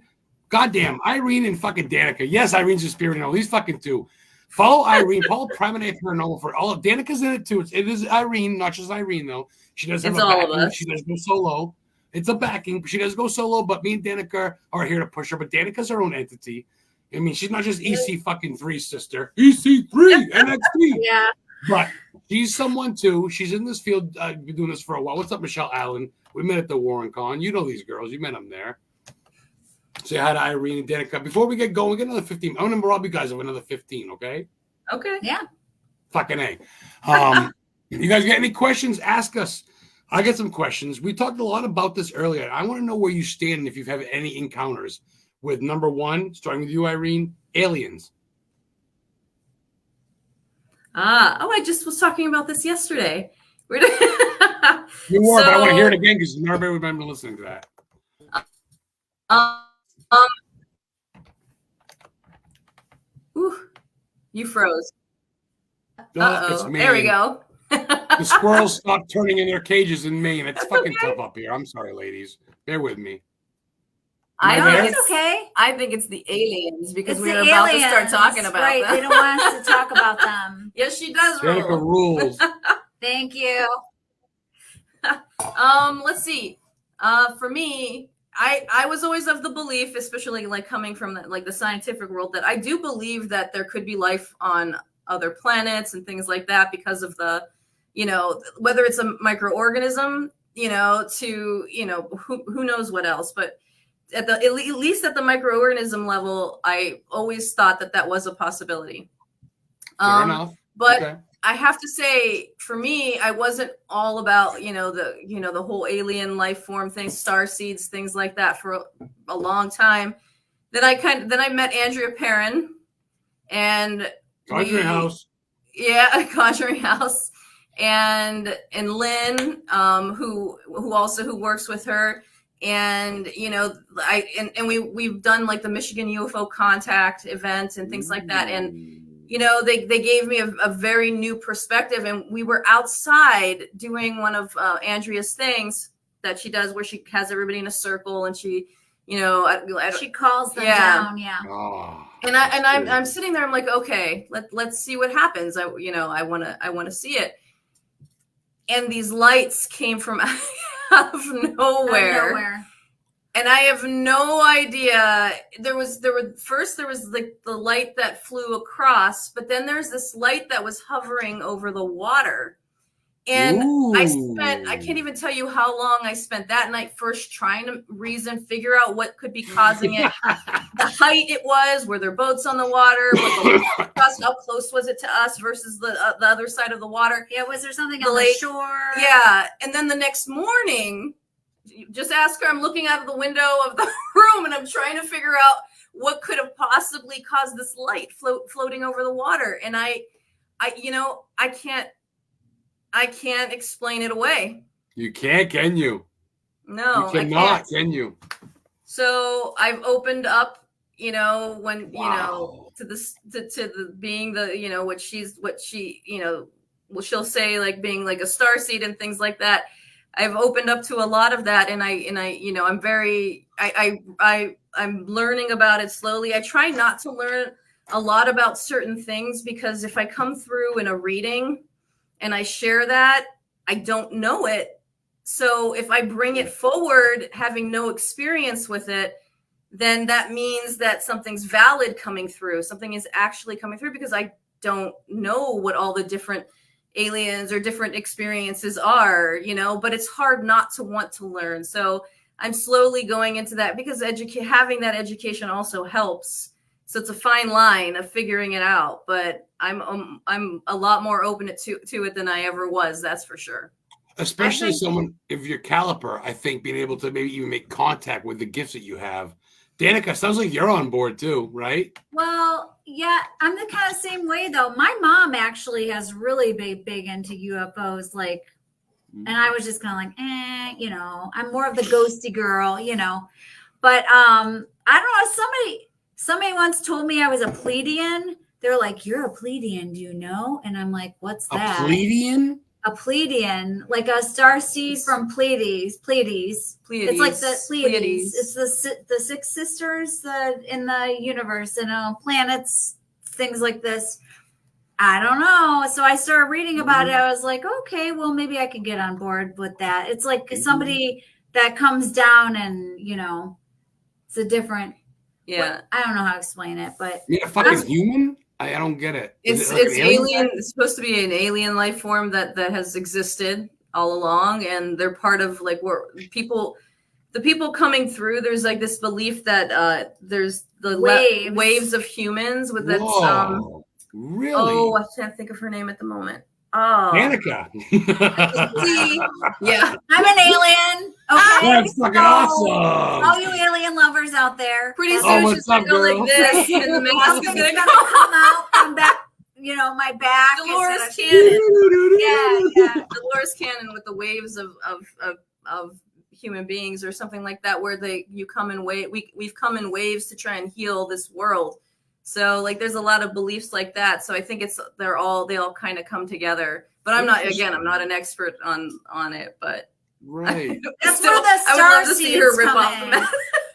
Goddamn, Irene and fucking Danica. Yes, Irene's a spirit. No, these fucking two. Follow Irene. Follow Promenade Paranormal for all of Danica's in it too. It is Irene, not just Irene though. She does have a backing. She does go solo. It's a backing. She does go solo, but me and Danica are here to push her. But Danica's her own entity. I mean, she's not just EC fucking 3 sister. EC3 NXT. Yeah. But she's someone too. She's in this field. Been doing this for a while. What's up, Michelle Allen? We met at the Warren Con. You know these girls. You met them there. Say hi to Irene and Danica. Before we get going, we get another 15. I want to rob you guys of another 15, okay? Okay. Yeah. Fucking A. You guys got any questions? Ask us. I get some questions. We talked a lot about this earlier. I want to know where you stand if you've had any encounters with number one, starting with you, Irene, aliens. I just was talking about this yesterday. You were, but I want to hear it again because nobody would remember listening to that. You froze. It's Maine. There we go. The squirrels stopped turning in their cages in Maine. It's fucking tough up here. I'm sorry, ladies. Bear with me. It's okay. I think it's the aliens because it's we're about to start talking about them. They don't want us to talk about them. Yes, she does. Danica rules. Thank you. Let's see. For me, I was always of the belief, especially like coming from the scientific world, that I do believe that there could be life on other planets and things like that because of the, whether it's a microorganism, to, who knows what else, but at least at the microorganism level, I always thought that was a possibility. Fair enough. But okay. I have to say, for me, I wasn't all about, the whole alien life form thing, star seeds, things like that for a long time. Then I met Andrea Perrin and Conjuring House. Yeah, Conjuring House. And Lynn, who works with her. And, we've done like the Michigan UFO Contact event and things like that. And, they gave me a very new perspective, and we were outside doing one of Andrea's things that she does where she has everybody in a circle and she, she calls them down. Yeah. Oh, and I'm sitting there. I'm like, okay, let's see what happens. I want to see it. And these lights came from out of nowhere. And I have no idea. There was like the light that flew across, but then there's this light that was hovering over the water. And I can't even tell you how long I spent that night first trying to figure out what could be causing it. The height it was, were there boats on the water? How close was it to us versus the other side of the water? Yeah, was there something on the shore? Yeah, and then the next morning, just ask her. I'm looking out of the window of the room and I'm trying to figure out what could have possibly caused this light floating over the water. And I can't explain it away. You can't, can you? No, you cannot, can you? So I've opened up, to the being the, what she'll say, like being like a starseed and things like that. I've opened up to a lot of that, and I'm learning about it slowly. I try not to learn a lot about certain things because if I come through in a reading and I share that, I don't know it. So if I bring it forward, having no experience with it, then that means that something's valid coming through. Something is actually coming through because I don't know what all the different aliens or different experiences are, but it's hard not to want to learn. So I'm slowly going into that because having that education also helps. So it's a fine line of figuring it out, but I'm a lot more open to it than I ever was. That's for sure. Especially someone of your caliber, I think being able to maybe even make contact with the gifts that you have. Danica, sounds like you're on board too, right? Well, yeah, I'm the kind of same way though. My mom actually has really big into UFOs, and I was just kind of like, I'm more of the ghosty girl, But I don't know. Somebody once told me I was a Pleiadian. they're like, "You're a Pleiadian, do you know?" And I'm like, "What's that?" A Pleiadian? A Pleiadian, like a star seed from Pleiades. It's like the Pleiades. It's the six sisters in the universe and planets, things like this. I don't know. So I started reading about it. I was like, okay, well, maybe I can get on board with that. It's like somebody that comes down and, it's a different. Yeah. I don't know how to explain it, but. You mean a fucking human? I don't get it. It's alien. It's supposed to be an alien life form that has existed all along. And they're part of like where the people coming through. There's like this belief that there's the waves of humans with that. Whoa. Really? Oh, I can't think of her name at the moment. Oh, DANICA. Yeah, I'm an alien. Okay, that's fucking awesome. All you alien lovers out there. Pretty soon she's gonna go like this, and the mask is gonna come out from back. My back. Dolores Cannon. Yeah. Dolores Cannon with the waves of human beings or something like that, where we've come in waves to try and heal this world. So like there's a lot of beliefs like that. So I think they all kind of come together. But I'm not an expert on it, but right. That's where the star seeds come in.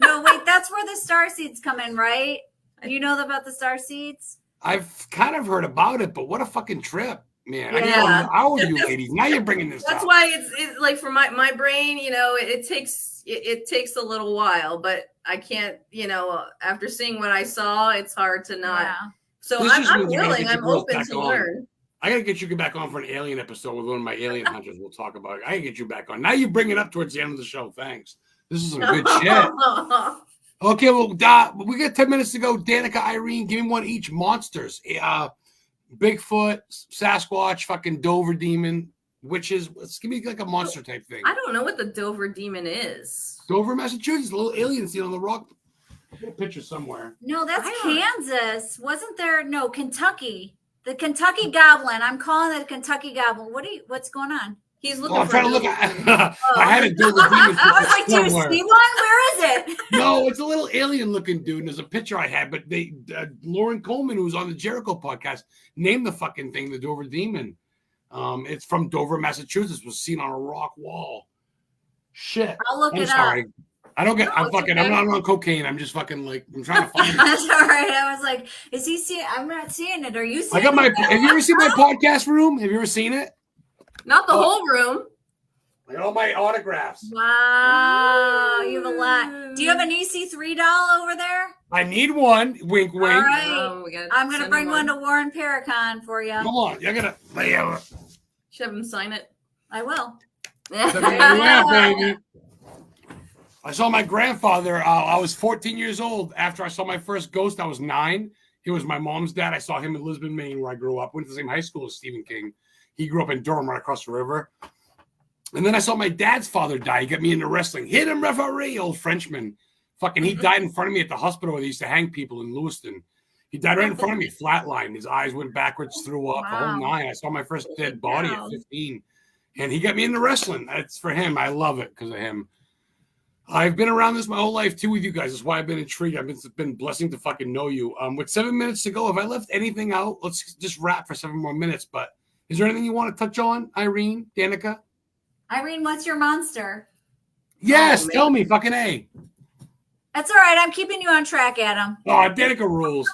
The No, wait, that's where the star seeds come in, right? You know about the star seeds? I've kind of heard about it, but what a fucking trip, man. Yeah. How old are you ladies? Now you're bringing this That's up. why it's like for my brain, it takes a little while, but I can't, after seeing what I saw, it's hard to not. Yeah. So I'm willing, I'm open to learn. I gotta get you back on for an alien episode with one of my alien hunters. We'll talk about it. I gotta get you back on. Now you bring it up towards the end of the show. Thanks. This is some good shit. Okay, well, we got 10 minutes to go. DANICA, Irene, give me one each. Monsters. Bigfoot, Sasquatch, fucking Dover Demon, witches. Let's give me like a monster type thing. I don't know what the Dover Demon is. Dover, Massachusetts, a little alien seen on the rock. I got a picture somewhere. No, that's Kansas. Wasn't there? No, Kentucky. The Kentucky Goblin. I'm calling it a Kentucky Goblin. What's going on? He's looking. I'm trying to look at. I had a Dover Demon. I was like, do you see one? Where is it? No, it's a little alien-looking dude. And there's a picture I had, but Lauren Coleman, who was on the Jericho podcast, named the fucking thing the Dover Demon. It's from Dover, Massachusetts. Was seen on a rock wall. Shit. I'll look it sorry. up. I don't get. I'm fucking. Okay. I'm not on cocaine. I'm just fucking like. I'm trying to find it. That's all right. I was like, is he seeing? I'm not seeing it. Are you seeing? I got my. Have you ever seen my podcast room? Have you ever seen it? Not the whole room. I got all my autographs. Wow, you have a lot. Do you have an EC3 doll over there? I need one. Wink, wink. All right. I'm gonna bring one to Warren Paracon for you. Come on, you're gonna lay out. Should have him sign it. I will. Yeah, baby. I saw my grandfather. I was 14 years old. After I saw my first ghost, I was 9. He was my mom's dad. I saw him in Lisbon, Maine, where I grew up. Went to the same high school as Stephen King. He grew up in Durham, right across the river. And then I saw my dad's father die. He got me into wrestling. Hit him, referee, old Frenchman. Fucking, he died in front of me at the hospital where they used to hang people in Lewiston. He died right in front of me, flatlined. His eyes went backwards, threw up, the whole 9. I saw my first dead body at 15. And he got me into wrestling. That's for him. I love it because of him. I've been around this my whole life, too, with you guys. That's why I've been intrigued. It's been blessing to fucking know you. With 7 minutes to go, if I left anything out, let's just wrap for 7 more minutes. But is there anything you want to touch on, Irene, DANICA? Irene, what's your monster? Yes, tell me, fucking A. That's all right. I'm keeping you on track, Adam. Oh, DANICA rules.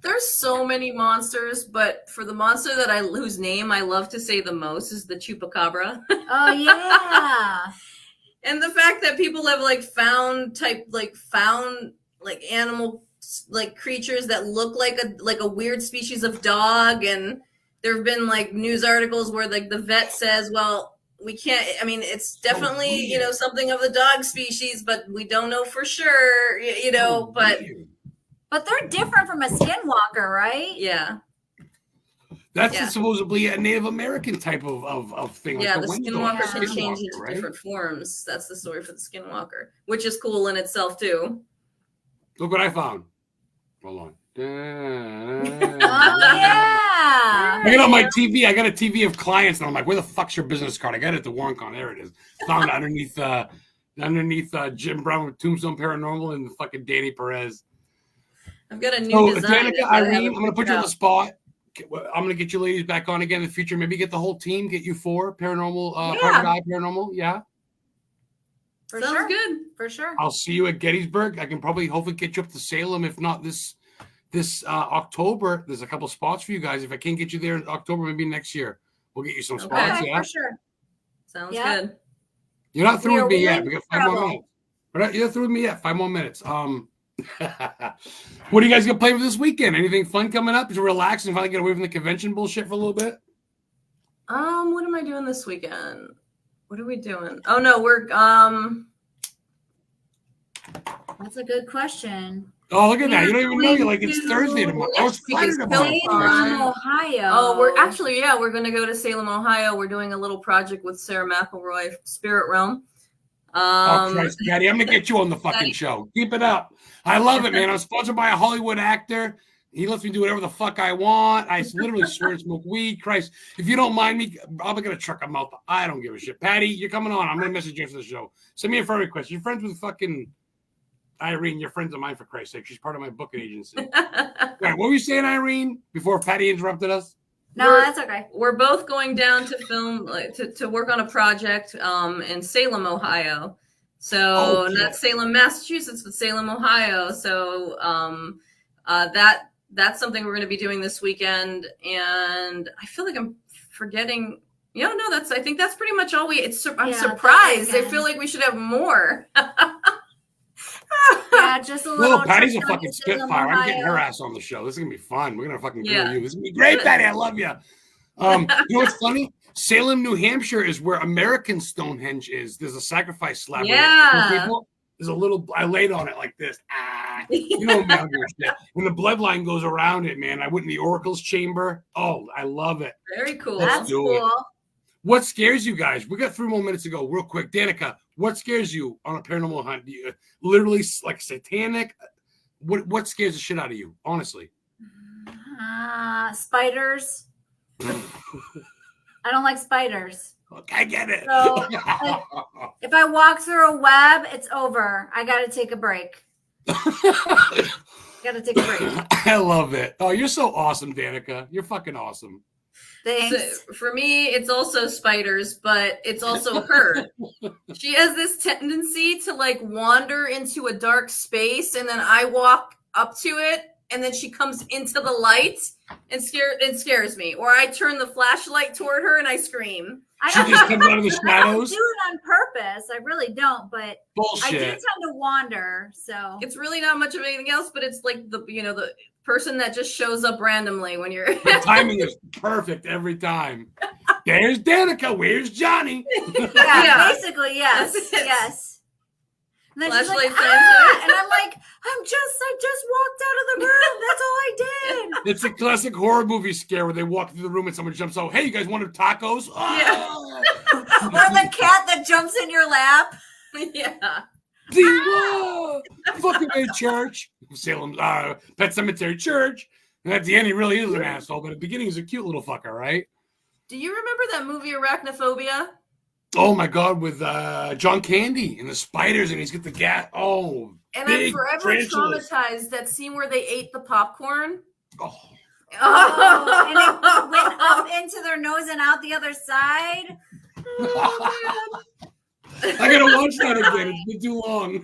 There's so many monsters, but for the monster whose name I love to say the most is the chupacabra. Oh yeah. And the fact that people have found animal creatures that look like a weird species of dog, and there have been news articles where the vet says, well, we can't, it's definitely, something of the dog species, but we don't know for sure, but they're different from a skinwalker, right? Yeah. That's supposedly a Native American type of thing. Yeah, the skinwalker can change into different forms. That's the story for the skinwalker, which is cool in itself too. Look what I found. Hold on. Oh yeah. I got on my TV. I got a TV of clients, and I'm like, "Where the fuck's your business card?" I got it at the WarrenCon. There it is. Found it underneath Jim Brown with Tombstone Paranormal and the fucking Danny Perez. I've got a new So, design. Danica, that I Irene, haven't I'm going to put picked you on out. the spot. I'm going to get you ladies back on again in the future. Maybe get the whole team, get you 4 paranormal, private eye paranormal. Yeah. For Sounds sure. good. For sure. I'll see you at Gettysburg. I can probably hopefully get you up to Salem. If not this October, there's a couple spots for you guys. If I can't get you there in October, maybe next year we'll get you some spots. Okay, Yeah. for sure. Sounds Yeah. good. You're not through We are with me yet. willing We got to 5 more travel. minutes. You're not through with me yet. 5 more minutes. What are you guys gonna play with this weekend? Anything fun coming up? Just relax and finally get away from the convention bullshit for a little bit. What am I doing this weekend? What are we doing? Oh no, we're That's a good question. Oh, look at that! You don't even know. Going You're like it's to Thursday tomorrow. I was Yes, flattered about it. Salem, Ohio. Oh, we're going to go to Salem, Ohio. We're doing a little project with Sarah McElroy, Spirit Realm. Oh, Christ, Daddy, I'm gonna get you on the fucking show. Keep it up. I love it, man. I'm sponsored by a Hollywood actor. He lets me do whatever the fuck I want. I literally swear to smoke weed. Christ, if you don't mind me, I'm gonna truck him out. I don't give a shit. Patty, you're coming on. I'm gonna message you after the show. Send me a friend request. You're friends with fucking Irene. You're friends of mine, for Christ's sake. She's part of my booking agency. All right, what were you saying, Irene? Before Patty interrupted us. No, that's okay. We're both going down to film, to work on a project in Salem, Ohio. So not Salem, Massachusetts, but Salem, Ohio. So that's something we're going to be doing this weekend. And I feel like I'm forgetting. Yeah, no, I think that's pretty much all I'm surprised. I feel like we should have more. Yeah, just a little. No, Patty's a trip down fucking to Salem, spitfire. I'm getting her Ohio. ass on the show. This is gonna be fun. We're gonna fucking grill Yeah. you. This is gonna be great, Patty. I love you. You know what's funny? Salem, New Hampshire is where American Stonehenge is. There's a sacrifice slab. Yeah. There's a little. I laid on it like this. You know me, I don't give a shit. When the bloodline goes around it, man. I went in the Oracle's chamber. Oh, I love it. Very cool. Let's That's do it. cool. What scares you guys? We got 3 more minutes to go. Real quick, Danica, what scares you on a paranormal hunt? Do you, literally like satanic? What scares the shit out of you? Honestly, Spiders. I don't like spiders. I get it. So, if I walk through a web, it's over. I got to take a break. Got to take a break. I love it. Oh, you're so awesome, Danica. You're fucking awesome. Thanks. So for me, it's also spiders, but it's also her. She has this tendency to like wander into a dark space, and then I walk up to it, and then she comes into the light and scares me. Or I turn the flashlight toward her and I scream. She just comes out of the I don't shadows. do it on purpose. I really don't, but I do Bullshit. tend to wander. So It's really not much of anything else, but it's like the person that just shows up randomly when you're. The timing is perfect every time. There's Danica. Where's Johnny? yeah, basically, yes, That's it. yes. And then she's like, Flashlight and I'm like, I just walked out of the room. That's all I did. It's a classic horror movie scare where they walk through the room and someone jumps out. Hey, you guys want tacos? Oh! Or the cat that jumps in your lap. Yeah. Diva! Fucking a church. Salem, Pet Cemetery Church. And at the end, he really is an asshole, but at the beginning, he's a cute little fucker, right? Do you remember that movie Arachnophobia? Oh my God, with John Candy and the spiders, and he's got the gas. Oh, And I'm big forever tarantulas. traumatized. That scene where they ate the popcorn. Oh. Oh, and it went up into their nose and out the other side. I gotta watch that again. It's been too long.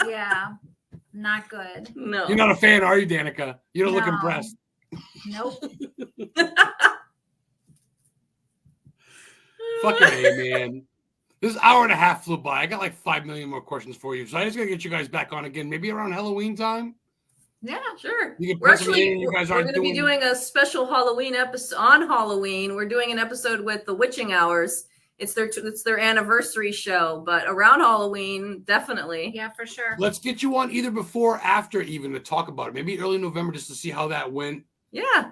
Yeah, not good. No. You're not a fan, are you, Danica? You don't look No. impressed. Nope. Fucking A, man. This hour and a half flew by. I got like 5 million more questions for you. So I just gotta get you guys back on again, maybe around Halloween time. Yeah. Sure. You can We're put something actually in you guys we're aren't going to be doing a special Halloween episode on Halloween. We're doing an episode with the Witching Hours. It's their anniversary show, but around Halloween, definitely. Yeah, for sure. Let's get you on either before or after even to talk about it. Maybe early November just to see how that went. Yeah.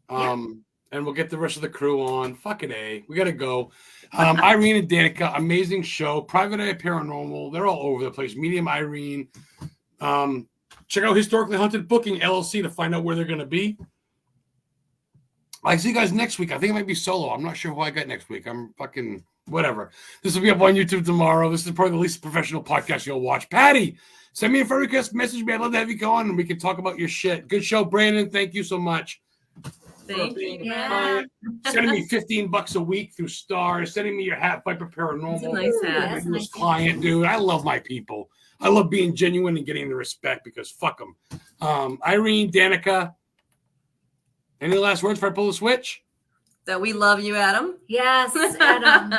And we'll get the rest of the crew on. Fucking A. We gotta go. Irene and Danica, amazing show. Private Eye Paranormal. They're all over the place. Medium Irene. Check out Historically Haunted Booking LLC to find out where they're gonna be. I see you guys next week. I think it might be solo. I'm not sure who I got next week. I'm fucking Whatever. This will be up on YouTube tomorrow. This is probably the least professional podcast you'll watch. Patty, send me a friend request, message me. I'd love to have you go on and we can talk about your shit. Good show, Brandon. Thank you so much. Thank you. Yeah. Sending me $15 a week through Stars, sending me your hat, Viper Paranormal. It's a nice hat. That's My nice. client, dude. I love my people. I love being genuine and getting the respect because fuck them. Irene, Danica, any last words before I pull the switch? That we love you, Adam. Yes, Adam.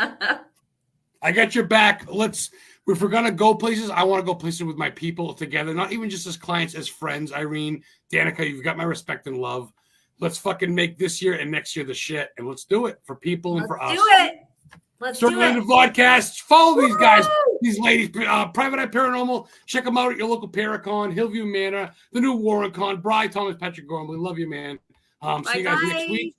I got your back. If we're gonna go places, I want to go places with my people together, not even just as clients, as friends. Irene, Danica, you've got my respect and love. Let's fucking make this year and next year the shit, and let's do it for people and for us. Do it. Let's do Circle it. the VODCAST. Follow these guys, these ladies. Private Eye Paranormal. Check them out at your local Paracon, Hillview Manor, the new Warren Con, Bri Thomas, Patrick Gormley. Love you, man. See you guys next week.